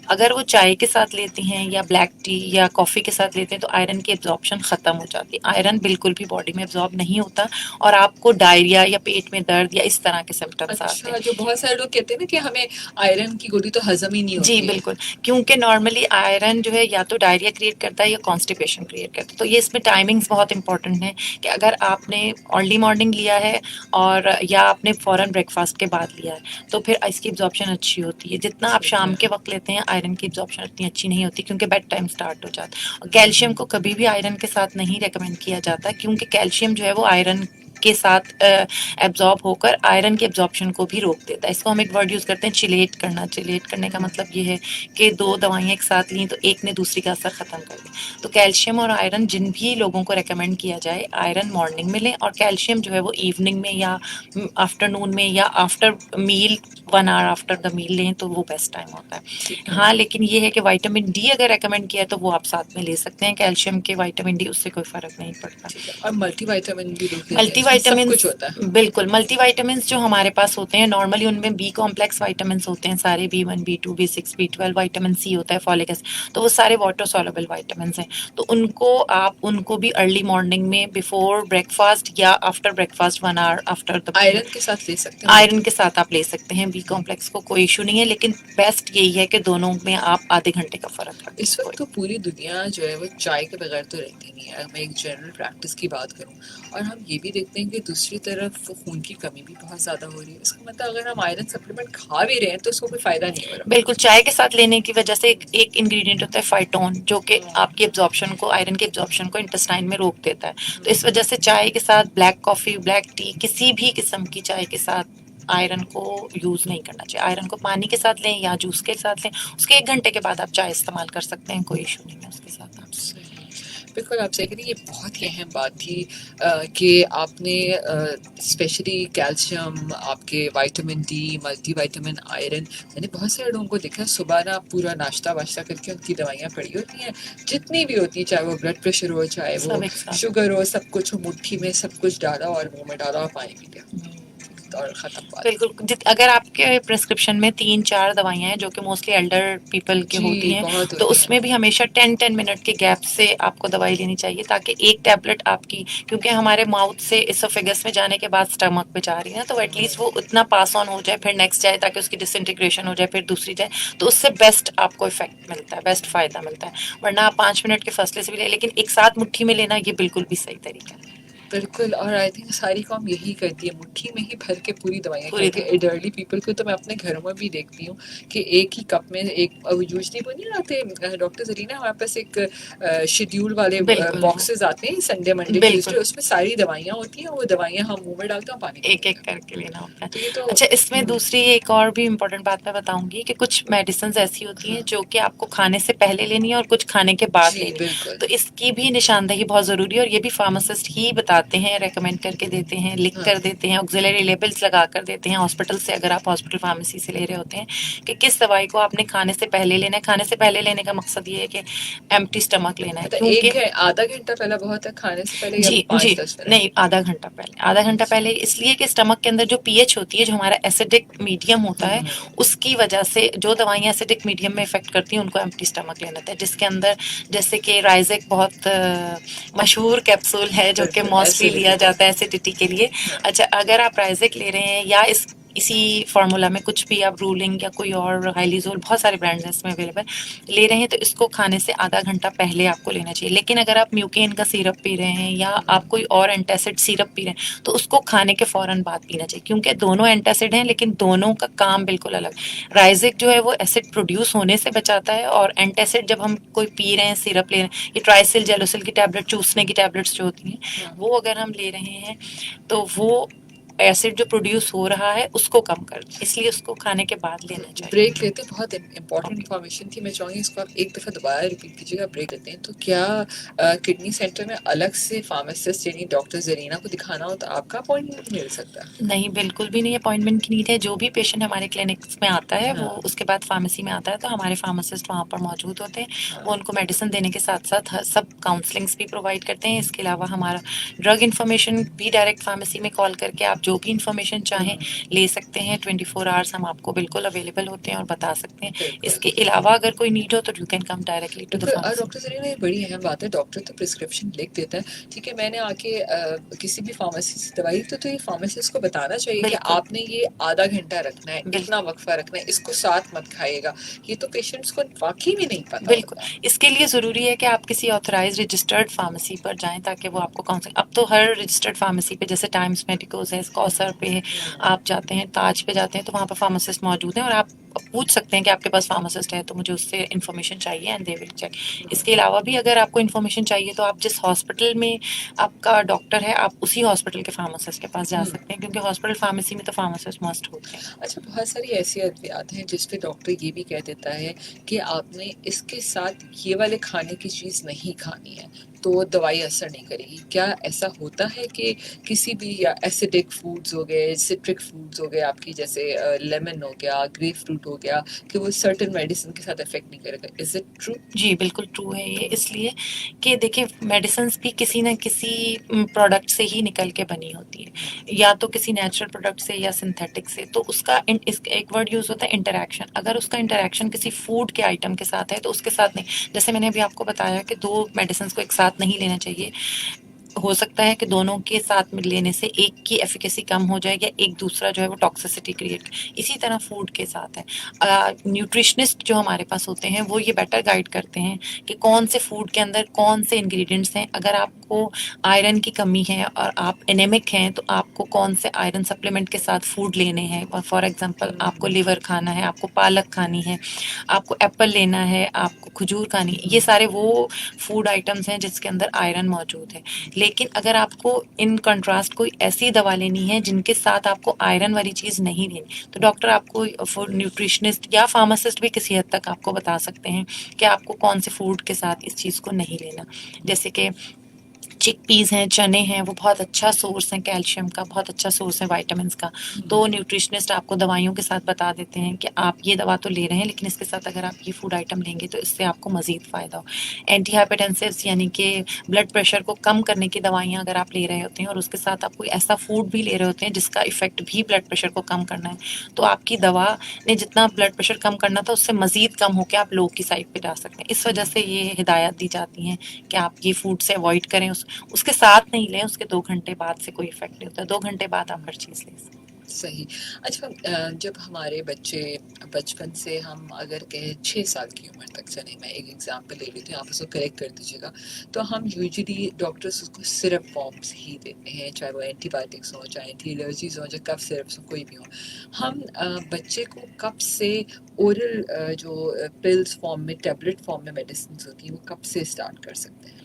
अगर वो चाय के साथ लेते हैं या ब्लैक टी या कॉफ़ी के साथ लेते हैं तो आयरन की एब्जॉर्प्शन ख़त्म हो जाती है। आयरन बिल्कुल भी बॉडी में एब्जॉर्ब नहीं होता और आपको डायरिया या पेट में दर्द या इस तरह के सिम्टम्स आते अच्छा, हैं। जो बहुत सारे लोग कहते हैं ना कि हमें आयरन की गोली तो हजम ही नहीं जी होती है। बिल्कुल, क्योंकि नॉर्मली आयरन जो है या तो डायरिया क्रिएट करता है या कॉन्स्टिपेशन क्रिएट करता है। तो ये इसमें टाइमिंग्स बहुत इंपॉर्टेंट है कि अगर आपने अर्ली मॉर्निंग लिया है और या आपने फौरन ब्रेकफास्ट के बाद लिया है तो फिर इसकी एब्जॉर्प्शन अच्छी होती है। जितना आप ठीक शाम है। के वक्त लेते हैं आयरन की एब्जॉर्प्शन उतनी अच्छी नहीं होती, क्योंकि बेड टाइम स्टार्ट हो जाता है। और कैल्शियम को कभी भी आयरन के साथ नहीं रेकमेंड किया जाता, क्योंकि कैल्शियम जो है वो आयरन के साथ एब्जॉर्ब होकर आयरन के एब्जॉर्प्शन को भी रोक देता है। इसको हम एक वर्ड यूज करते हैं, चिलेट करना। चिलेट करने का मतलब ये है कि दो दवाइयाँ एक साथ ली तो एक ने दूसरी का असर खत्म कर दिया। तो कैल्शियम और आयरन जिन भी लोगों को रेकमेंड किया जाए, आयरन मॉर्निंग में लें और कैल्शियम जो है वो इवनिंग में या आफ्टरनून में या after meal, 1 hour after the meal लें तो वो बेस्ट टाइम होता ठीक है। है। हाँ, लेकिन ये है कि विटामिन डी अगर रेकमेंड किया तो वो आप साथ में ले सकते हैं। कैल्शियम के विटामिन डी उससे कोई फर्क नहीं पड़ता। ठीक है, और मल्टीविटामिन भी लोग लेते हैं, उसमें सब मल्टीविटामिन्स, कुछ होता है। बिल्कुल मल्टीविटामिन्स जो हमारे पास होते हैं नॉर्मली उनमें बी कॉम्प्लेक्स विटामिन्स होते हैं सारे, B1, B2, B6, B12, vitamin C होता है, फॉलिक एसिड, तो वो सारे वाटर सॉल्युबल विटामिन्स हैं। तो उनको भी अर्ली मॉर्निंग में बिफोर ब्रेकफास्ट या after breakfast 1 hour after the iron के साथ ले सकते हैं आयरन दोनों। के साथ आप ले सकते हैं। बी कॉम्प्लेक्स को कोई इशू नहीं है, लेकिन बेस्ट यही है कि दोनों में आप आधे घंटे का फर्क इस रखें। वक्त तो पूरी दुनिया जो है वो चाय के बगैर तो रहती नहीं है, अगर मैं एक जनरल प्रैक्टिस की बात करूं। और हम ये भी देखते हैं कि दूसरी तरफ खून की कमी भी बहुत ज़्यादा हो रही है। इसका मतलब अगर हम आयरन सप्लीमेंट खा भी रहे हैं तो उसको कोई फ़ायदा नहीं हो रहा। बिल्कुल, चाय के साथ लेने की वजह से एक इंग्रेडिएंट होता है फाइटोन, जो कि आपकी एब्जॉर्प्शन को, आयरन की एब्जॉर्प्शन को इंटेस्टाइन में रोक देता है। तो इस वजह से चाय के साथ, ब्लैक कॉफ़ी, ब्लैक टी, किसी भी किस्म की चाय के साथ आयरन को यूज़ नहीं करना चाहिए। आयरन को पानी के साथ लें या जूस के साथ लें, उसके 1 घंटे के बाद आप चाय इस्तेमाल कर सकते हैं, कोई इशू नहीं है उसके साथ आप। सही। बिल्कुल आप सही कह रही हैं, ये बहुत ही अहम बात थी कि आपने स्पेशली कैल्शियम, आपके विटामिन डी, मल्टीविटामिन, आयरन, मैंने बहुत सारे लोगों को देखा है सुबह ना पूरा नाश्ता वाश्ता करके उनकी दवाइयाँ पड़ी होती हैं, जितनी भी होती हैं, चाहे वो ब्लड प्रेशर हो, चाहे वो सब एक साथ। शुगर हो, सब कुछ मुट्ठी में सब कुछ डाला और मुंह में डाला और पानी पी लिया और ख़त्म बात। बिल्कुल, अगर आपके प्रिस्क्रिप्शन में 3-4 दवाइयाँ हैं जो कि मोस्टली एल्डर पीपल की होती जी हैं, बहुत तो होती हैं। उसमें भी हमेशा 10-10 मिनट के गैप से आपको दवाई लेनी चाहिए, ताकि एक टैबलेट आपकी, क्योंकि हमारे माउथ से इसोफेगस में जाने के बाद स्टमक में जा रही है ना, तो एटलीस्ट वो उतना पास ऑन हो जाए, फिर नेक्स्ट जाए, ताकि उसकी डिसइंटीग्रेशन हो जाए, फिर दूसरी जाए, तो उससे बेस्ट आपको इफेक्ट मिलता है, बेस्ट फायदा मिलता है। वरना आप 5 मिनट के फासले से भी ले, लेकिन एक साथ मुट्ठी में लेना ये बिल्कुल भी सही तरीका है। बिल्कुल, और आई थिंक सारी कौम यही करती है, मुट्ठी में ही भर के पूरी दवाइयाँ पूरी खाती है। दवा एल्डरली पीपल को तो मैं अपने घरों में भी देखती हूँ कि एक ही कप में एक, यूजुअली वो नहीं आते डॉक्टर जरीना, हमारे पास एक शेड्यूल वाले बिल्कुल वो बॉक्सेस आते हैं संडे मंडे बिल्कुल ट्यूसडे, उसमें सारी दवाइयाँ होती हैं, वो दवाइयाँ हम मुंह में डालते हैं, पानी एक पीते एक हैं। करके लेना होता है। तो ये तो अच्छा, इसमें दूसरी एक और भी इम्पोर्टेंट बात मैं बताऊंगी कि कुछ मेडिसिन ऐसी होती हैं हाँ जो कि आपको खाने से पहले लेनी है और कुछ खाने के बाद जी लेनी है, बिल्कुल। तो इसकी भी निशानदेही बहुत ज़रूरी है और ये भी फार्मासिस्ट ही बताते हैं, रेकमेंड करके देते हैं, लिख हाँ कर देते हैं, ऑक्सिलरी लेबल्स लगा कर देते हैं हॉस्पिटल से, अगर आप हॉस्पिटल फार्मेसी से ले रहे होते हैं कि किस दवाई को आपने खाने से पहले लेना है। खाने से पहले लेने का मकसद ये है कि एम्प्टी स्टमक लेना है, मतलब क्योंकि आधा घंटा पहले बहुत है खाने से पहले, या जी, जी। 5-10 मिनट? नहीं, आधा घंटा पहले, आधा घंटा अच्छा। पहले इसलिए कि स्टमक के अंदर जो पीएच होती है, जो हमारा एसिडिक मीडियम होता है, उसकी वजह से जो दवाइयाँ एसिडिक मीडियम में इफ़ेक्ट करती हैं, उनको एम्प्टी स्टमक लेना होता है, जिसके अंदर जैसे कि राइज़ेक बहुत मशहूर कैप्सूल है, जो कि बिल्कुल मोस्टली एसिडिटी लिया के जाता है लिए। एसिडिटी के लिए। हाँ। अच्छा, अगर आप राइज़ेक ले रहे हैं या इसी फ़ॉर्मूला में कुछ भी आप रूलिंग या कोई और हाइलीज़ोल, बहुत सारे ब्रांड्स हैं इसमें अवेलेबल, ले रहे हैं, तो इसको खाने से आधा घंटा पहले आपको लेना चाहिए। लेकिन अगर आप म्यूकेन का सिरप पी रहे हैं या आप कोई और एंटासिड सिरप पी रहे हैं, तो उसको खाने के फ़ौरन बाद पीना चाहिए, क्योंकि दोनों एंटासिड हैं लेकिन दोनों का काम बिल्कुल अलग। राइज़ेक जो है वो एसिड प्रोड्यूस होने से बचाता है, और एंटासिड जब हम कोई पी रहे हैं, सिरप ले रहे हैं, ये ट्राइसिल जेलोसिल की टैबलेट, चूसने की टैबलेट्स जो होती हैं, हाँ। वो अगर हम ले रहे हैं तो वो एसिड जो प्रोड्यूस हो रहा है उसको कम कर, इसलिए उसको खाने के बाद लेना चाहिए। ब्रेक लेते, बहुत इंपॉर्टेंट ओके। इन्फॉर्मेशन थी, मैं चाहूंगी इसको आप एक दफा दोबारा रिपीट कीजिएगा। ब्रेक लेते हैं तो क्या किडनी सेंटर में अलग से फार्मासिस्ट यानी डॉक्टर जरीना को दिखाना हो तो आपका अपॉइंटमेंट मिल सकता है? नहीं, बिल्कुल भी नहीं अपॉइंटमेंट की नीड है। जो भी पेशेंट हमारे क्लिनिक्स में आता है, वो हाँ उसके बाद फार्मेसी में आता है, तो हमारे फार्मासिस्ट वहाँ पर मौजूद होते हैं। वो हाँ। उनको मेडिसिन देने के साथ-साथ सब काउंसलिंग्स भी प्रोवाइड करते हैं। इसके अलावा हमारा ड्रग इन्फॉर्मेशन भी डायरेक्ट फार्मेसी में कॉल करके आप जो भी इन्फॉर्मेशन चाहें ले सकते हैं। 24 आवर्स हम आपको बिल्कुल अवेलेबल होते हैं और बता सकते हैं। बिल्कुल इसके अलावा अगर कोई नीड हो तो you can come directly to the बिल्कुल। और फार्मेसी। डॉक्टर जरीना, ये बड़ी अहम बात है, डॉक्टर तो प्रिस्क्रिप्शन लिख देता है, ठीक है, मैंने आके किसी भी फार्मेसी से दवाई तो ये फार्मासिस्ट को बताना चाहिए कि बिल्कुल, आपने ये आधा घंटा रखना है, इतना बिल्कुल। वक्फा रखना है, इसको साथ मत खाइएगा। ये तो पेशेंट्स को वाकई में नहीं पता बिल्कुल, होता। इसके लिए ज़रूरी है कि आप किसी ऑथराइज़्ड रजिस्टर्ड फ़ार्मेसी पर जाएँ, ताकि वो आपको काउंसलिंग, अब तो हर रजिस्टर्ड फ़ार्मेसी पे, जैसे टाइम्स मेडिकोज़ है, कौसर पे है, आप जाते हैं, ताज पे जाते हैं, तो वहाँ पर फ़ार्मासिस्ट मौजूद हैं और आप पूछ सकते हैं कि आपके पास फ़ार्मासिस्ट है, तो मुझे उससे इन्फॉर्मेशन चाहिए, एंड दे विल चेक। इसके अलावा भी अगर आपको इन्फॉर्मेशन चाहिए, तो आप जिस हॉस्पिटल में आपका डॉक्टर है, आप उसी हॉस्पिटल के फ़ार्मासिस्ट के पास जा सकते हैं, क्योंकि हॉस्पिटल फ़ार्मेसी में तो फ़ार्मासिस्ट मस्ट होते हैं। अच्छा, बहुत सारी ऐसी अद्वियात हैं जिस पे डॉक्टर ये भी कह देता है कि आपने इसके साथ ये वाले खाने की चीज़ नहीं खानी है, तो दवाई असर नहीं करेगी। क्या ऐसा होता है कि किसी भी, या एसिडिक फूड्स हो गए, सिट्रिक फूड्स हो गए आपकी, जैसे लेमन हो गया, ग्रेप फ्रूट हो गया, कि वो सर्टेन मेडिसिन के साथ इफेक्ट नहीं करेगा? Is it true? जी, बिल्कुल ट्रू है ये, इसलिए कि देखिए, मेडिसिन्स भी किसी न किसी प्रोडक्ट से ही निकल के बनी होती है, या तो किसी नेचुरल प्रोडक्ट से या सिंथेटिक से। तो उसका एक वर्ड यूज़ होता है इंटरैक्शन। अगर उसका इंटरैक्शन किसी फूड के आइटम के साथ है, तो उसके साथ नहीं। जैसे मैंने अभी आपको बताया कि 2 मेडिसिन्स को एक साथ नहीं लेना चाहिए। हो सकता है कि दोनों के साथ में लेने से एक की एफिकेसी कम हो जाए, या एक दूसरा जो है वो टॉक्सिसिटी क्रिएट। इसी तरह फूड के साथ है। न्यूट्रिशनिस्ट जो हमारे पास होते हैं, वो ये बेटर गाइड करते हैं कि कौन से फूड के अंदर कौन से इंग्रेडिएंट्स हैं। अगर आपको आयरन की कमी है और आप एनेमिक हैं, तो आपको कौन से आयरन सप्लीमेंट के साथ फूड लेने हैं। और फॉर एग्जांपल, आपको लिवर खाना है, आपको पालक खानी है, आपको एप्पल लेना है, आपको खजूर खानी है। ये सारे वो फूड आइटम्स हैं जिसके अंदर आयरन मौजूद है। लेकिन अगर आपको इन कंट्रास्ट कोई ऐसी दवा लेनी है जिनके साथ आपको आयरन वाली चीज़ नहीं लेनी, तो डॉक्टर आपको, फूड न्यूट्रिशनिस्ट या फार्मासिस्ट भी किसी हद तक आपको बता सकते हैं कि आपको कौन से फूड के साथ इस चीज़ को नहीं लेना। जैसे कि चिकपीस हैं, चने हैं, वो बहुत अच्छा सोर्स है कैल्शियम का, बहुत अच्छा सोर्स है विटामिन्स का। तो न्यूट्रिशनिस्ट आपको दवाइयों के साथ बता देते हैं कि आप ये दवा तो ले रहे हैं, लेकिन इसके साथ अगर आप ये फूड आइटम लेंगे तो इससे आपको मज़ीद फ़ायदा हो। एंटी हाइपरटेंसिव्स, यानी कि ब्लड प्रेशर को कम करने की दवाइयाँ अगर आप ले रहे होते हैं और उसके साथ आप कोई ऐसा फूड भी ले रहे होते हैं जिसका इफ़ेक्ट भी ब्लड प्रेशर को कम करना है, तो आपकी दवा ने जितना ब्लड प्रेशर कम करना था, उससे मज़ीद कम होकर आप लो की साइड पे जा सकते हैं। इस वजह से ये हिदायत दी जाती हैं कि आप ये फूड से अवॉइड करें। उसके साथ नहीं लें, उसके 2 घंटे बाद से कोई इफ़ेक्ट नहीं होता, 2 घंटे बाद आप हर चीज़ लें। सही। अच्छा जब हमारे बच्चे बचपन से हम अगर कहें 6 साल की उम्र तक चलें, मैं एक एग्ज़ाम्पल ले लेती हूँ, आप उसको करेक्ट कर दीजिएगा। तो हम यूजुअली डॉक्टर्स उसको सिरप फॉर्म्स ही देते हैं, चाहे वो एंटीबायोटिक्स हों, चाहे एंटी एलर्जीज़ हों, चाहे कफ सिरप्स हों, कोई भी हों। हम बच्चे को कब से ओरल जो पिल्स फॉर्म में, टैबलेट फॉर्म में मेडिसिन्स होती हैं, वो कब से स्टार्ट कर सकते हैं?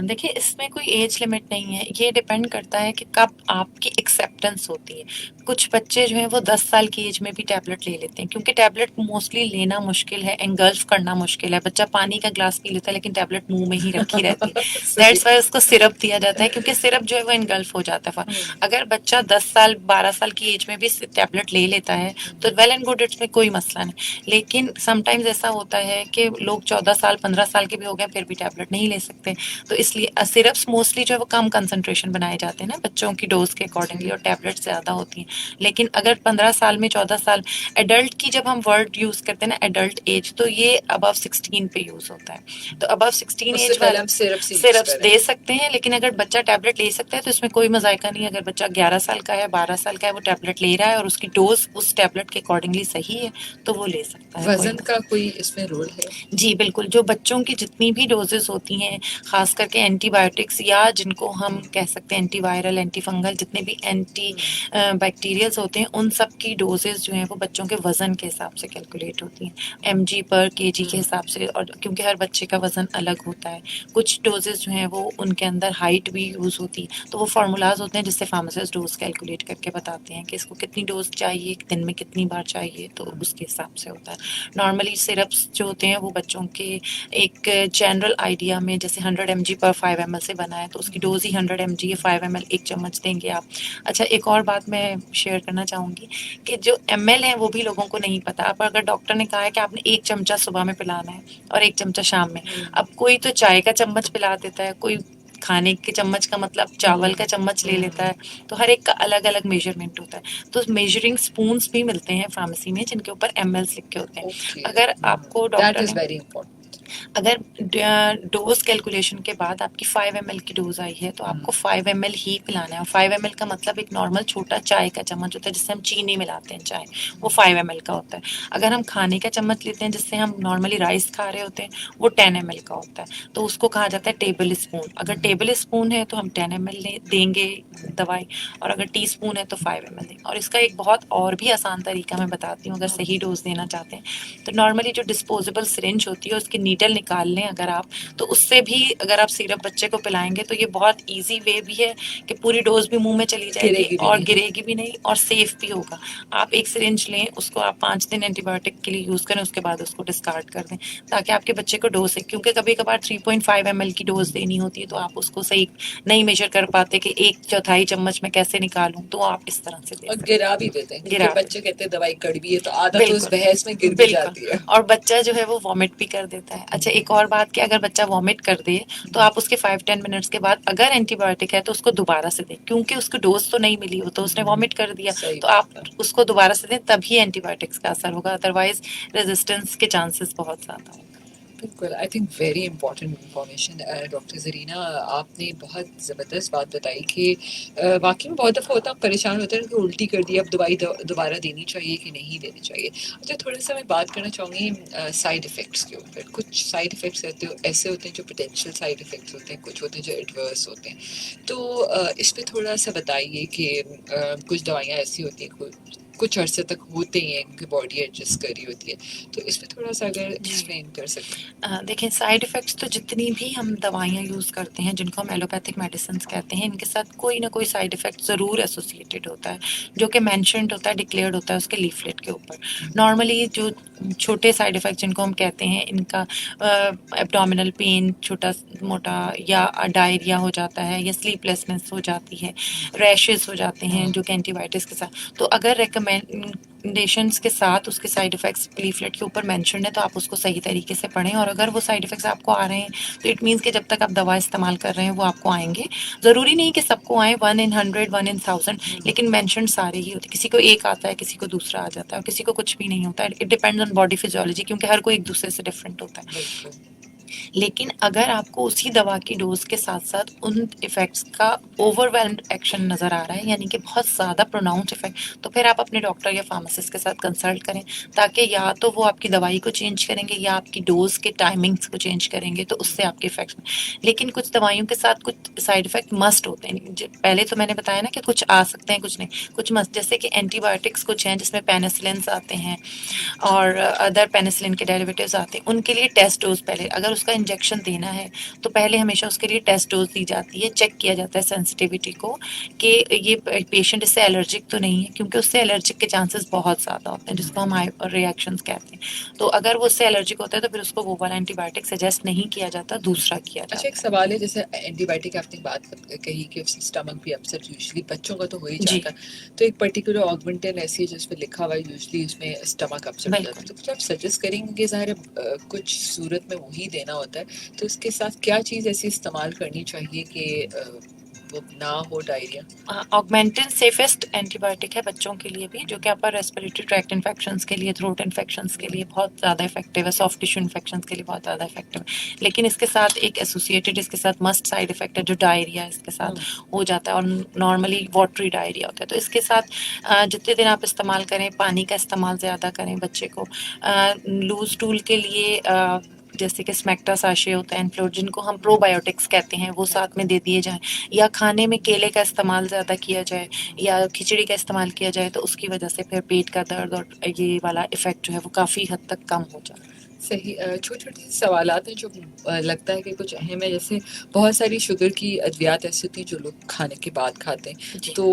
देखिए इसमें कोई एज लिमिट नहीं है, ये डिपेंड करता है कि कब आपकी एक्सेप्टेंस होती है। कुछ बच्चे जो हैं वो 10 साल की एज में भी टैबलेट ले लेते हैं, क्योंकि टैबलेट मोस्टली लेना मुश्किल है, एंगल्फ करना मुश्किल है। बच्चा पानी का ग्लास पी लेता है लेकिन टैबलेट मुंह में ही रखी रहती है। सही। दैट्स वाई उसको सिरप दिया जाता है, क्योंकि सिरप जो है वो एंगल्फ हो जाता है। हुँ, अगर बच्चा 10 साल 12 साल की एज में भी टैबलेट ले लेता है तो हुँ, वेल एंड गुड, इसमें कोई मसला नहीं। लेकिन समटाइम्स ऐसा होता है कि लोग 14 साल 15 साल के भी हो गए फिर भी टैबलेट नहीं ले सकते। तो इसलिए सिरप्स मोस्टली जो है वो कम कंसंट्रेशन बनाए जाते हैं ना बच्चों की डोज के अकॉर्डिंगली, जी। और टैबलेट ज़्यादा होती हैं। लेकिन अगर 15 साल में 14 साल, एडल्ट की जब हम वर्ड यूज़ करते हैं ना एडल्ट एज, तो ये अबव 16 पे यूज़ होता है। तो अबव 16 उससे एज पहले वाले हम सिरप्स ही यूज़ सिरप्स कर रहे दे हैं। सकते हैं, लेकिन अगर बच्चा टैबलेट ले सकता है तो इसमें कोई मजायका नहीं। अगर बच्चा 11 साल का है, 12 साल का है, वो टैबलेट ले रहा है और उसकी डोज उस टैबलेट के अकॉर्डिंगली सही है, तो वो ले सकता है, कोई वज़न मसला। का कोई इसमें रोल है? जी, बिल्कुल, जो बच्चों की जितनी भी डोज़ेज़ होती हैं, ख़ास करके एंटीबायोटिक्स या जिनको हम हुँ, कह सकते हैं एंटीवायरल, एंटीफंगल, जितने भी एंटी हुँ, बैक्टीरियल्स होते हैं, उन सब की डोज़ेज़ जो हैं वो बच्चों के वज़न के हिसाब से कैलकुलेट होती हैं, एमजी पर केजी के हुँ, हिसाब से। और क्योंकि हर बच्चे का वज़न अलग होता है, कुछ डोज़ेज़ जो हैं वो उनके अंदर हाइट भी यूज़ होती है, तो वो फ़ॉर्मूलाज़ होते हैं जिससे फार्मासिस्ट डोज़ कैलकुलेट करके बताते हैं कि इसको कितनी डोज़ चाहिए, दिन में कितनी बार चाहिए, तो हुँ, उसके हिसाब से होता है। नॉर्मली सिरप्स जो होते हैं वो बच्चों के एक जनरल आइडिया में, जैसे 100 mg पर 5 ml से बना है, तो उसकी हुँ, डोज ही 100 mg या 5 ml एक चम्मच देंगे आप। अच्छा, एक और बात मैं शेयर करना चाहूँगी कि जो ml है वो भी लोगों को नहीं पता। अब अगर डॉक्टर ने कहा है कि आपने एक चमचा सुबह में पिलाना है और एक चमचा शाम में, हुँ, अब कोई तो चाय का चम्मच पिला देता है, कोई खाने के चम्मच का मतलब चावल का हुँ, चम्मच ले लेता हुँ, है, तो हर एक का अलग अलग मेजरमेंट होता है। तो मेजरिंग स्पून्स भी मिलते हैं फार्मेसी में जिनके ऊपर mls लिखे होते हैं। ओके, अगर आपको दैट डॉक्टर इज़ ने, वेरी इम्पोर्टेंट। अगर डोज कैलकुलेशन के बाद आपकी 5 ml की डोज आई है तो हुँ, आपको 5 ml ही पिलाना है। और 5 ml का मतलब एक नॉर्मल छोटा चाय का चम्मच होता है जिससे हम चीनी मिलाते हैं चाय, वो 5 ml का होता है। अगर हम खाने का चम्मच लेते हैं जिससे हम नॉर्मली राइस खा रहे होते हैं, वो 10 ml का होता है, तो उसको कहा जाता है टेबल स्पून। अगर हुँ, टेबल स्पून है तो हम 10 ml देंगे दवाई, और अगर टी स्पून है तो 5 ml देंगे। और इसका एक बहुत और भी आसान तरीका मैं बताती हूँ, अगर सही डोज देना चाहते हैं तो नॉर्मली जो डिस्पोजेबल सिरिंज होती है उसकी नीडल निकाल लें अगर आप, तो उससे भी अगर आप सिरप बच्चे को पिलाएंगे तो ये बहुत इजी वे भी है कि पूरी डोज भी मुंह में चली जाएगी गिरेगी भी और नहीं। गिरेगी भी नहीं और सेफ भी होगा। आप एक सिरिंज लें, उसको आप 5 दिन एंटीबायोटिक के लिए यूज करें, उसके बाद उसको डिस्कार्ड कर दें, ताकि आपके बच्चे को डोज है, क्योंकि कभी कभार 3.5 ml की डोज देनी होती है तो आप उसको सही नहीं मेजर कर पाते कि एक चौथाई चम्मच में कैसे निकालूं, तो आप इस तरह से दे और सकते गिरा भी देते हैं हैं। क्योंकि गिरा भी, बच्चे कहते हैं दवाई कड़वी है, तो आधा तो उस बिल्कुल, बहस में गिर भी बिल्कुल। जाती है। और बच्चा जो है वो वॉमिट भी कर देता है। अच्छा, एक और बात कि अगर बच्चा वॉमिट कर दे तो आप उसके 5-10 मिनट्स के बाद अगर एंटीबायोटिक है तो उसको दोबारा से दें, क्योंकि उसको डोज तो नहीं मिली, वो तो उसने वॉमिट कर दिया, सही तो आप बात है। उसको दोबारा से दें तभी एंटीबायोटिक्स का असर होगा, अदरवाइज रेजिस्टेंस के चांसेस बहुत ज्यादा होंगे। बिल्कुल, I think very important information doctor Zarina, आपने बहुत ज़बरदस्त बात बताई कि वाक़ई में बहुत दफ़ा होता है हम परेशान होते हैं कि उल्टी कर दी, अब दवाई दोबारा देनी चाहिए कि नहीं देनी चाहिए। अच्छा, थोड़ा-सा मैं बात करना चाहूँगी साइड इफ़ेक्ट्स के ऊपर। कुछ साइड इफ़ेक्ट्स ऐसे होते हैं जो पोटेंशियल साइड इफ़ेक्ट्स होते हैं, कुछ होते हैं जो एडवर्स होते हैं। तो इस पे थोड़ा-सा बताइए कि कुछ दवाइयाँ ऐसी होती हैं, कुछ अरसे तक होते ही हैं क्योंकि बॉडी एडजस्ट कर रही होती है। तो इस पे थोड़ा-सा अगर जी, एक्सप्लेन कर सकें। देखिए साइड इफ़ेक्ट्स तो जितनी भी हम दवाइयाँ यूज़ करते हैं जिनको हम एलोपैथिक मेडिसिन्स कहते हैं, इनके साथ कोई ना कोई साइड इफ़ेक्ट ज़रूर एसोसिएटेड होता है, जो कि मेंशन्ड होता है, डिक्लेयर्ड होता है उसके लीफलेट के ऊपर। नॉर्मली जो छोटे साइड इफ़ेक्ट जिनको हम कहते हैं, इनका एब्डोमिनल पेन छोटा मोटा, या डायरिया हो जाता है, या स्लीपलेसनेस हो जाती है, रैशेस हो जाते हैं जो कि एंटीबायोटिक्स के साथ। तो अगर रिकमेंडेशंस के साथ उसके साइड इफ़ेक्ट्स लीफलेट के ऊपर मेंशन्ड है तो आप उसको सही तरीके से पढ़ें, और अगर वो साइड इफ़ेक्ट्स आपको आ रहे हैं तो इट मीन्स कि जब तक आप दवा इस्तेमाल कर रहे हैं वो आपको आएँगे। ज़रूरी नहीं कि सबको आएँ, 1 in 100, 1 in 1000, लेकिन मेंशन्ड सारे ही होते हैं। किसी को एक आता है, किसी को दूसरा आ जाता है और किसी को कुछ भी नहीं होता है। It depends on body physiology, क्योंकि हर कोई एक दूसरे से डिफरेंट होता है। बिल्कुल। लेकिन अगर आपको उसी दवा की डोज के साथ साथ उन इफेक्ट्स का ओवरवेल्म्ड एक्शन नज़र आ रहा है, यानी कि बहुत ज़्यादा प्रोनाउंस्ड इफेक्ट, तो फिर आप अपने डॉक्टर या फार्मासिस्ट के साथ कंसल्ट करें, ताकि या तो वो आपकी दवाई को चेंज करेंगे या आपकी डोज के टाइमिंग्स को चेंज करेंगे, तो उससे आपके इफेक्ट्स। लेकिन कुछ दवाइयों के साथ कुछ साइड इफेक्ट मस्ट होते हैं। पहले तो मैंने बताया ना कि कुछ आ सकते हैं, कुछ नहीं, कुछ मस्ट, जैसे कि एंटीबायोटिक्स कुछ हैं जिसमें पेनिसिलिन आते हैं और अदर पेनिसिलिन के डेरिवेटिव्स आते हैं, उनके लिए टेस्ट डोज, पहले अगर उसका इंजेक्शन देना है तो पहले हमेशा उसके लिए टेस्ट डोज दी जाती है, चेक किया जाता है सेंसिटिविटी को कि ये पेशेंट इससे एलर्जिक तो नहीं है, क्योंकि उससे एलर्जिक के चांसेस बहुत ज़्यादा होते हैं, जिसको हम हाइपर रिएक्शंस कहते हैं। तो अगर वो उससे एलर्जिक होता है तो फिर उसको वो वाला एंटीबायोटिक सजेस्ट नहीं किया जाता, दूसरा किया अच्छा, एक जाता है। सवाल है, जैसे एंटीबायोटिक आपने बात कही कि उससे स्टमक भी अपसेट यूजुअली बच्चों का तो हो ही जी जाता है, तो एक पर्टिकुलर ऑगमेंटन ऐसी है जिसमें लिखा हुआ है यूजुअली उसमें स्टमक अपसेट हो जाता है, बिल्कुल। तो कुछ आप सजेस्ट करेंगे कि ज़ाहिर है कुछ सूरत में वही देना होता है, तो इसके साथ क्या चीज़ ऐसी इस्तेमाल करनी चाहिए कि वो ना हो डायरिया? ऑगमेंटिन सेफेस्ट एंटीबायोटिक है बच्चों के लिए भी, जो कि अपर रेस्पिरेटरी ट्रैक्ट इन्फेक्शंस के लिए, थ्रोट इन्फेक्शंस के लिए बहुत ज़्यादा इफेक्टिव है, सॉफ्ट टिश्यू इन्फेक्शंस के लिए बहुत ज़्यादा इफेक्टिव है। लेकिन इसके साथ एक एसोसिएटेड, इसके साथ मस्ट साइड इफेक्ट है जो डायरिया इसके साथ हो जाता है, और नॉर्मली वाटरी डायरिया होता है। तो इसके साथ जितने दिन आप इस्तेमाल करें, पानी का इस्तेमाल ज़्यादा करें बच्चे को। लूज टूल के लिए जैसे कि स्मेक्टा साशे होता है एनफ्लोर, जिनको हम प्रोबायोटिक्स कहते हैं, वो साथ में दे दिए जाएं, या खाने में केले का इस्तेमाल ज़्यादा किया जाए या खिचड़ी का इस्तेमाल किया जाए, तो उसकी वजह से फिर पेट का दर्द और ये वाला इफ़ेक्ट जो है वो काफ़ी हद तक कम हो जाता है। सही। छोटे-छोटे से सवालात हैं जो लगता है कि कुछ अहम है, जैसे बहुत सारी शुगर की अद्वियात ऐसी होती हैं जो लोग खाने के बाद खाते हैं, जी। तो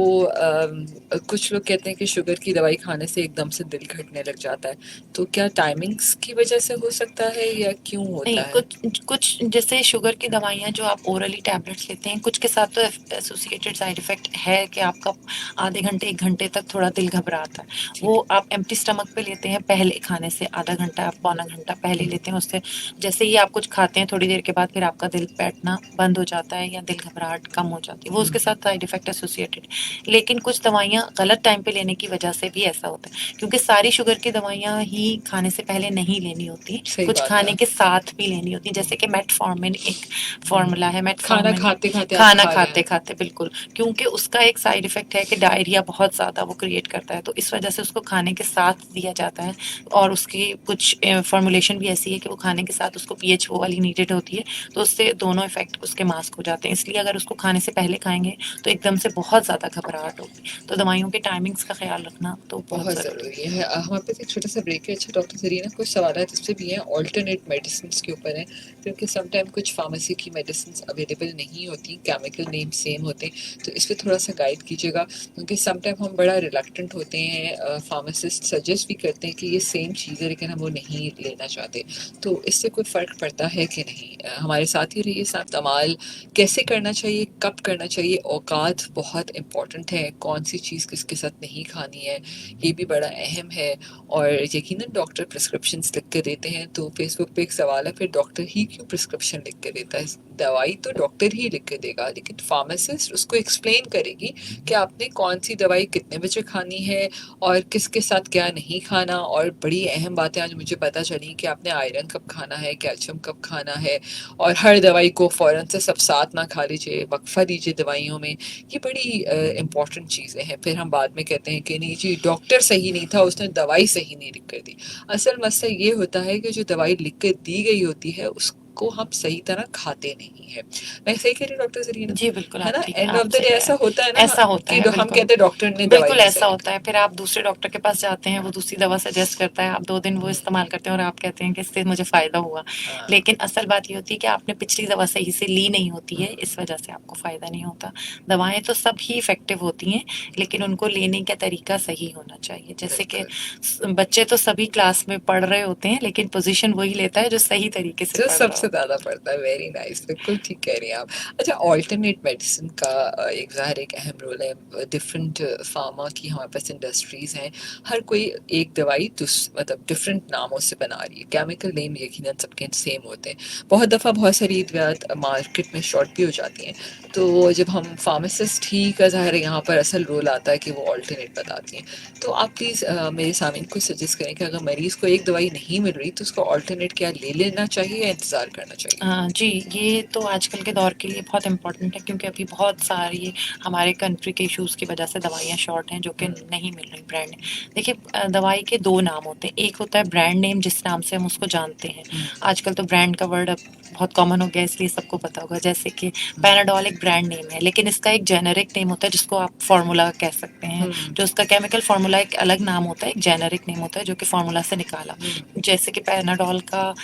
कुछ लोग कहते हैं कि शुगर की दवाई खाने से एकदम से दिल घटने लग जाता है, तो क्या टाइमिंग्स की वजह से हो सकता है या क्यों नहीं, होता है? कुछ कुछ जैसे शुगर की दवाइयाँ जो आप ओरली टैबलेट्स लेते हैं, कुछ के साथ तो एसोसिएटेड साइड इफ़ेक्ट है कि आपका आधे घंटे 1 घंटे तक थोड़ा दिल घबराता है। ठीक वो है। आप एम्प्टी स्टमक पे लेते हैं पहले खाने से आधा घंटा, पौना घंटा पहले लेते हैं, उससे जैसे ही आप कुछ खाते हैं थोड़ी देर के बाद फिर आपका दिल बैठना बंद हो जाता है या दिल घबराहट कम हो जाती है, वो उसके साथ साइड इफ़ेक्ट एसोसिएटेड। लेकिन कुछ दवाइयाँ गलत टाइम पे लेने की वजह से भी ऐसा होता है, क्योंकि सारी शुगर की दवाइयाँ ही खाने से पहले नहीं लेनी होती, सही कुछ बात है। खाने के साथ भी लेनी होती है, जैसे कि मेटफॉर्मिन एक फॉर्मूला है, खाना मेटफॉर्मिन खाते-खाते आप खाना खा रहे खाते हैं। खाते, बिल्कुल, क्योंकि उसका एक साइड इफेक्ट है कि डायरिया बहुत ज़्यादा वो क्रिएट करता है, तो इस वजह से उसको खाने के साथ दिया जाता है। और उसकी कुछ फॉर्मुलेशन भी ऐसी है कि वो खाने के साथ उसको पीएच वो वाली नीडेड होती है, तो उससे दोनों इफेक्ट उसके मास्क हो जाते हैं। इसलिए अगर उसको खाने से पहले खाएंगे तो एकदम से बहुत ज़्यादा घबराहट होगी, तो दवाइयों के टाइमिंग्स का ख्याल रखना तो बहुत बहुत ज़रूरी ज़रूरी है। हमारे पास एक छोटा सा ब्रेक है। अच्छा डॉक्टर जरीना, कुछ सवालात इस पे भी हैं, ऑल्टरनेट मेडिसिन के ऊपर हैं, क्योंकि समटाइम कुछ फार्मेसी की मेडिसिन अवेलेबल नहीं होती, केमिकल नेम सेम होते हैं, तो इस पे थोड़ा सा गाइड कीजिएगा, क्योंकि समटाइम हम बड़ा रिलक्टेंट होते हैं, फार्मासिस्ट सजेस्ट भी करते हैं कि ये सेम चीज़ है लेकिन हम वो नहीं लेना चाहते, तो इससे कोई फ़र्क पड़ता है कि नहीं? हमारे साथ ही रहिए, साथ कमाल। कैसे करना चाहिए, कब करना चाहिए, औकात बहुत इंपॉर्टेंट है, कौन सी चीज़ किसके साथ नहीं खानी है, ये भी बड़ा अहम है। और यकीनन डॉक्टर प्रिस्क्रिप्शंस लिख के देते हैं, तो फेसबुक पे एक सवाल है, फिर डॉक्टर ही क्यों प्रिस्क्रिप्शन लिख के देता है? दवाई तो डॉक्टर ही लिख के देगा, लेकिन फार्मासिस्ट उसको एक्सप्लेन करेगी कि आपने कौन सी दवाई कितने बजे खानी है और किसके साथ क्या नहीं खाना। और बड़ी अहम बातें आज मुझे पता चली कि आपने आयरन कब खाना है, कैल्शियम कब खाना है, और हर दवाई को फ़ौरन से सब साथ ना खा लीजिए, वक्फा दीजिए दवाइयों में। ये बड़ी इंपॉर्टेंट चीज़ें हैं। फिर हम बाद में कहते हैं कि नहीं जी, डॉक्टर सही नहीं था, उसने दवाई सही नहीं लिख कर दी। असल मसला ये होता है कि जो दवाई लिख कर दी गई होती है उसको हम सही तरह खाते नहीं है। मैं सही कह रही हूँ डॉक्टर जरीना? जी, बिल्कुल है आप ना, ठीक हैं, एंड आप ऑफ द सही डे कह रहे ऐसा हैं। होता है ना ऐसा होता कि है, हम बिल्कुल। कहते हैं डॉक्टर ने दवाई बिल्कुल नहीं ऐसा सही होता है, फिर आप दूसरे डॉक्टर के पास जाते हैं, वो दूसरी दवा सजेस्ट करता है, आप 2 दिन वो इस्तेमाल करते हैं और आप कहते हैं कि इससे मुझे फ़ायदा हुआ। हाँ। लेकिन असल बात ये होती है कि आपने पिछली दवा सही से ली नहीं होती है, इस वजह से आपको फ़ायदा नहीं होता। दवाएँ तो सब ही इफ़ेक्टिव होती हैं, लेकिन उनको लेने का तरीका सही होना चाहिए। जैसे कि बिल्कुल। बच्चे तो सभी क्लास में पढ़ रहे होते हैं, लेकिन पोज़ीशन वही लेता है जो सही तरीके से जो पढ़ रहा सबसे होता ज़्यादा पड़ता है। वेरी नाइस, बिल्कुल ठीक कह रही हैं आप। अच्छा, ऑल्टरनेट मेडिसिन का एक ज़ाहिर एक अहम रोल है। डिफरेंट फार्मा की हमारे पास इंडस्ट्रीज़ हैं, हर कोई एक दवाई मतलब डिफरेंट नामों से बना रही है, केमिकल नेम यकीनन सबके सेम होते हैं। बहुत दफ़ा बहुत सारी अद्वियात मार्केट में शॉर्ट भी हो जाती हैं, तो जब हम फार्मासिस्ट ही का ज़ाहिर है यहाँ पर असल रोल आता है कि वो ऑल्टरनेट बताती हैं, तो आप प्लीज़ मेरे सामने को सजेस्ट करें कि अगर मरीज़ को एक दवाई नहीं मिल रही तो उसको ऑल्टरनेट क्या ले लेना चाहिए या इंतज़ार करना चाहिए? जी, ये तो आजकल के दौर के लिए बहुत इम्पोर्टेंट है क्योंकि अभी बहुत सारी हमारे कंट्री के इश्यूज़ की वजह से दवाइयाँ शॉर्ट हैं जो कि नहीं मिल रही ब्रांड। देखिए दवाई के 2 नाम होते हैं, एक होता है ब्रांड नेम जिस नाम से हम उसको जानते हैं। आजकल तो ब्रांड का वर्ड अब बहुत कॉमन हो गया है इसलिए सबको पता होगा, जैसे कि पैनाडोल एक ब्रांड नेम है, लेकिन इसका एक जेनेरिक नेम होता है जिसको आप फ़ॉर्मूला कह सकते हैं। जो उसका केमिकल फ़ॉर्मूला एक अलग नाम होता है, एक जेनेरिक नेम होता है जो कि फ़ॉर्मूला से निकाला। जैसे कि पैनाडोल का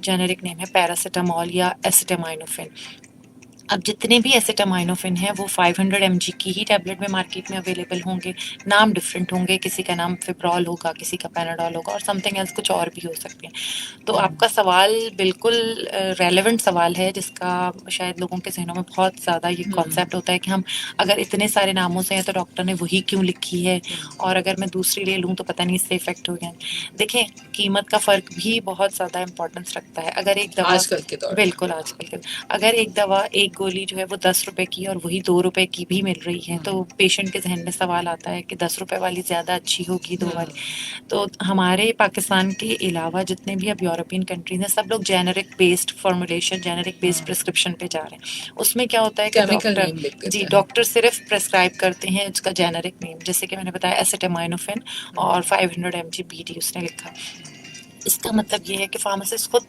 जेनेरिक नेम है पैरासिटामोल या एसिटामाइनोफेन। अब जितने भी एसिटामाइनोफेन हैं वो 500 mg की ही टैबलेट में मार्केट में अवेलेबल होंगे। नाम डिफरेंट होंगे, किसी का नाम फिब्रॉल होगा, किसी का पैनाडोल होगा और समथिंग एल्स कुछ और भी हो सकते हैं। तो आपका सवाल बिल्कुल रेलेवेंट सवाल है जिसका शायद लोगों के ज़हनों में बहुत ज़्यादा ये कॉन्सेप्ट होता है कि हम अगर इतने सारे नामों से हैं तो डॉक्टर ने वही क्यों लिखी है और अगर मैं दूसरी ले लूँ तो पता नहीं इससे इफेक्ट हो गया। देखें, कीमत का फ़र्क भी बहुत ज़्यादा इम्पोर्टेंस रखता है। अगर एक दवा आजकल के दौर में। बिल्कुल आजकल के अगर एक दवा एक गोली जो है वो 10 रुपए की और वही 2 रुपए की भी मिल रही है तो पेशेंट के जहन में सवाल आता है कि 10 रुपए वाली ज़्यादा अच्छी होगी दो वाली। तो हमारे पाकिस्तान के अलावा जितने भी अब यूरोपियन कंट्रीज हैं सब लोग generic based formulation generic based prescription पे जा रहे हैं। उसमें क्या होता है कि केमिकल डॉक्टर नेम लिख जी देते हैं। डॉक्टर सिर्फ प्रेस्क्राइब करते हैं उसका जेनेरिक नेम, जैसे कि मैंने बताया एसिटामाइनोफेन और 500 mg BD उसने लिखा। इसका मतलब ये है कि फार्मासिस्ट खुद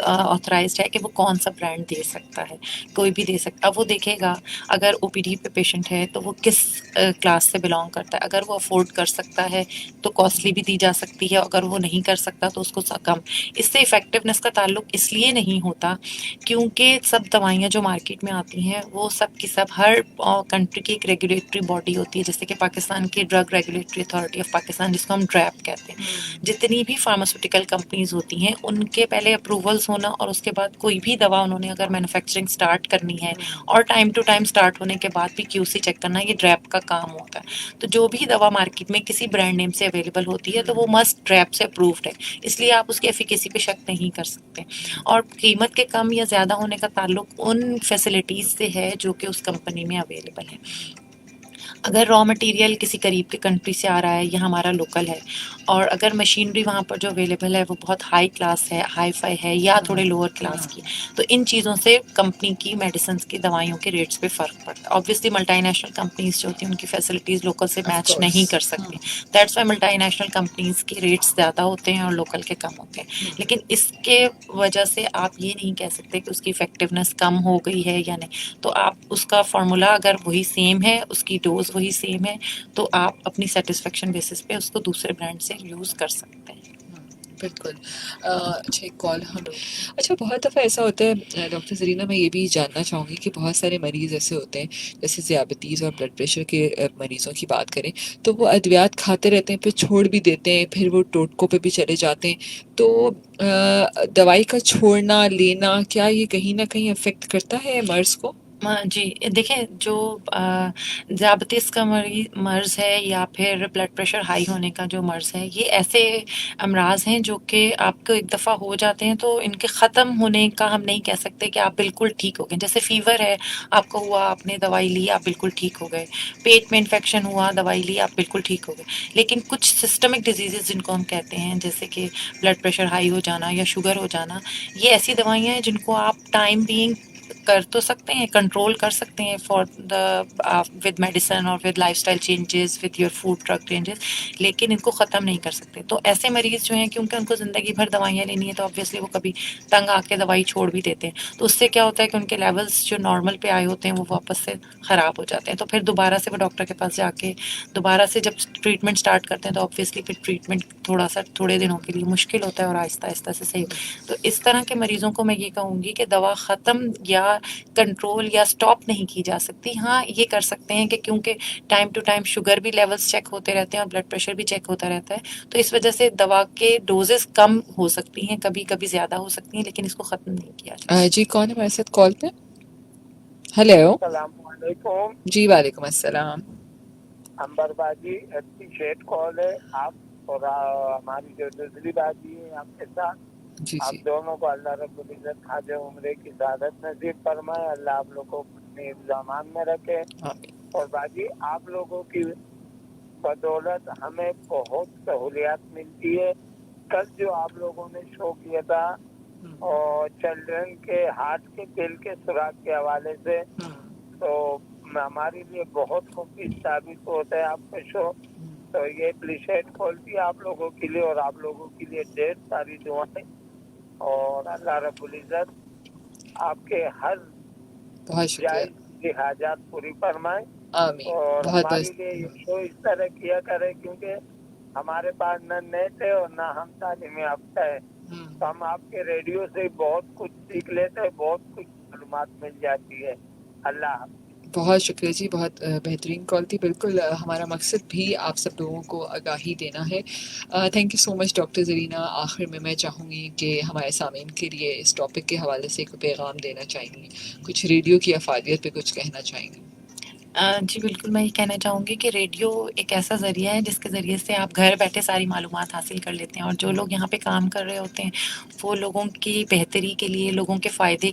ऑथराइज्ड है कि वो कौन सा ब्रांड दे सकता है, कोई भी दे सकता। अब वो देखेगा अगर ओपीडी पे पेशेंट है तो वो किस क्लास से बिलोंग करता है। अगर वो अफोर्ड कर सकता है तो कॉस्टली भी दी जा सकती है, अगर वो नहीं कर सकता तो उसको कम। इससे इफेक्टिवनेस का ताल्लुक इसलिए नहीं होता क्योंकि सब दवाइयाँ जो मार्केट में आती हैं वो सब की सब हर कंट्री की एक रेगुलेटरी बॉडी होती है, जैसे कि पाकिस्तान की drug regulatory authority of Pakistan जिसको हम ड्रैप कहते हैं। जितनी भी फार्मास्यूटिकल कंपनीज होती हैं उनके पहले अप्रूवल्स होना और उसके बाद कोई भी दवा उन्होंने अगर मैन्युफैक्चरिंग स्टार्ट करनी है और टाइम टू टाइम स्टार्ट होने के बाद भी क्यूसी चेक करना, ये ड्रैप का काम होता है। तो जो भी दवा मार्केट में किसी ब्रांड नेम से अवेलेबल होती है तो वो मस्ट ड्रैप से अप्रूव्ड है, इसलिए आप उसकी एफिकेसी पे शक नहीं कर सकते। और कीमत के कम या ज़्यादा होने का ताल्लुक उन फैसिलिटीज़ से है जो कि उस कंपनी में अवेलेबल है। अगर रॉ मटेरियल किसी करीब के कंट्री से आ रहा है या हमारा लोकल है और अगर मशीनरी वहाँ पर जो अवेलेबल है वो बहुत हाई क्लास है, हाई फाई है या थोड़े लोअर क्लास की, तो इन चीज़ों से कंपनी की मेडिसिन की दवाइयों के रेट्स पे फ़र्क पड़ता है। ऑब्वियसली मल्टीनेशनल कंपनीज जो होती हैं उनकी फैसिलिटीज़ लोकल से ऑफ मैच कोर्स। नहीं कर सकती। दैट्स वाई मल्टीनेशनल कंपनीज के रेट्स ज़्यादा होते हैं और लोकल के कम होते हैं। लेकिन इसके वजह से आप ये नहीं कह सकते कि उसकी इफेक्टिवनेस कम हो गई है या नहीं। तो आप उसका फार्मूला अगर वही सेम है, उसकी डोज वही सेम है, तो आप अपनी सेटिस्फेक्शन बेसिस पे उसको दूसरे ब्रांड से यूज़ कर सकते हैं। बिल्कुल। अच्छा, एक कॉल हम अच्छा, बहुत दफ़ा ऐसा होता है डॉक्टर ज़रीना, मैं ये भी जानना चाहूँगी कि बहुत सारे मरीज़ ऐसे होते हैं, जैसे ज़ियादतीस और ब्लड प्रेशर के मरीज़ों की बात करें तो वो अद्वियात खाते रहते हैं, फिर छोड़ भी देते हैं, फिर वो टोटकों पे भी चले जाते हैं। तो दवाई का छोड़ना लेना, क्या ये कहीं ना कहीं अफेक्ट करता है मर्ज़ को? जी, देखें जो ज़ियादतीस का मर्ज़ है या फिर ब्लड प्रेशर हाई होने का जो मर्ज़ है, ये ऐसे अमराज़ हैं जो कि आपको एक दफ़ा हो जाते हैं तो इनके ख़त्म होने का हम नहीं कह सकते कि आप बिल्कुल ठीक हो गए। जैसे फ़ीवर है, आपको हुआ, आपने दवाई ली, आप बिल्कुल ठीक हो गए। पेट में इन्फेक्शन हुआ, दवाई ली, आप बिल्कुल ठीक हो गए। लेकिन कुछ सिस्टमिक डिज़ीज़ेज़ जिनको हम कहते हैं, जैसे कि ब्लड प्रेशर हाई हो जाना या शुगर हो जाना, ये ऐसी दवाइयाँ हैं जिनको आप टाइम बीइंग कर तो सकते हैं, कंट्रोल कर सकते हैं फॉर द विद मेडिसिन और with lifestyle changes, with your food drug changes, लेकिन इनको ख़त्म नहीं कर सकते। तो ऐसे मरीज़ जो हैं क्योंकि उनको ज़िंदगी भर दवाइयाँ लेनी है तो ऑब्वियसली वो कभी तंग आके दवाई छोड़ भी देते हैं। तो उससे क्या होता है कि उनके लेवल्स जो नॉर्मल पे आए होते हैं वो वापस से ख़राब हो जाते हैं। तो फिर दोबारा से वो डॉक्टर के पास जाके दोबारा से जब ट्रीटमेंट स्टार्ट करते हैं तो ऑब्वियसली फिर ट्रीटमेंट थोड़ा-सा थोड़े दिनों के लिए मुश्किल होता है और आहिस्ता-आहिस्ता से सही। तो इस तरह के मरीज़ों को मैं ये कहूँगी कि दवा ख़त्म या कंट्रोल या स्टॉप नहीं की जा सकती। हाँ, ये कर सकते हैं कि क्योंकि टाइम टू टाइम शुगर भी लेवल्स चेक होते रहते हैं और ब्लड प्रेशर भी चेक होता रहता है, तो इस वजह से दवा के डोजेस कम हो सकती हैं, कभी-कभी ज़्यादा हो सकती हैं, लेकिन इसको ख़त्म नहीं किया जा सकता। जी, कौन है हमारे साथ कॉल पे? हेलो। सलामुअलैकुम। जी, वालेकुम अस्सलाम। अंबर बाजी एप्रिशिएट कॉल है आप और हमारी जो दूसरी बाजी है आपके साथ, जी आप जी। दोनों को अल्लाह रब्बुल इज्जत खाजे उम्रे की सादत नसीब फरमाए। अल्लाह आप लोगों को अपने इल्जामान में रखे। आमीन। और बाजी आप लोगों की बदौलत हमें बहुत सहूलियात मिलती है। कल जो आप लोगों ने शो किया था और चिल्ड्रन के हार्ट के दिल के सुराख के हवाले से, तो हमारे लिए बहुत मुफीद साबित होता है आपका शो। तो ये एप्रिशिएट खोलती है आप लोगों के लिए, और आप लोगों के लिए ढेर सारी दुआएं, और अल्लाह रब्बुल इज्जत आपके हर बहुत शुक्रिया। जायज हाजात पूरी फरमाए। आमीन। और बहुत हमारे बहुत लिए ये शो इस तरह किया करे, क्योंकि हमारे पास न नेट है और न हम तालीम याफ्ता है, तो हम आपके रेडियो से बहुत कुछ सीख लेते हैं, बहुत कुछ मालूमात मिल जाती है। अल्लाह हाफ़िज़। बहुत शुक्रिया जी, बहुत बेहतरीन कॉल थी। बिल्कुल हमारा मकसद भी आप सब लोगों को आगाही देना है। Thank you so much doctor Zarina. आखिर में मैं चाहूँगी कि हमारे सामीन के लिए इस टॉपिक के हवाले से एक पैगाम देना चाहेंगी, कुछ रेडियो की अफादियत पे कुछ कहना चाहेंगी? जी बिल्कुल, मैं ये कहना चाहूँगी कि रेडियो एक ऐसा ज़रिया है जिसके ज़रिए से आप घर बैठे सारी मालूमात हासिल कर लेते हैं, और जो लोग यहाँ पे काम कर रहे होते हैं वो लोगों की बेहतरी के लिए, लोगों के फ़ायदे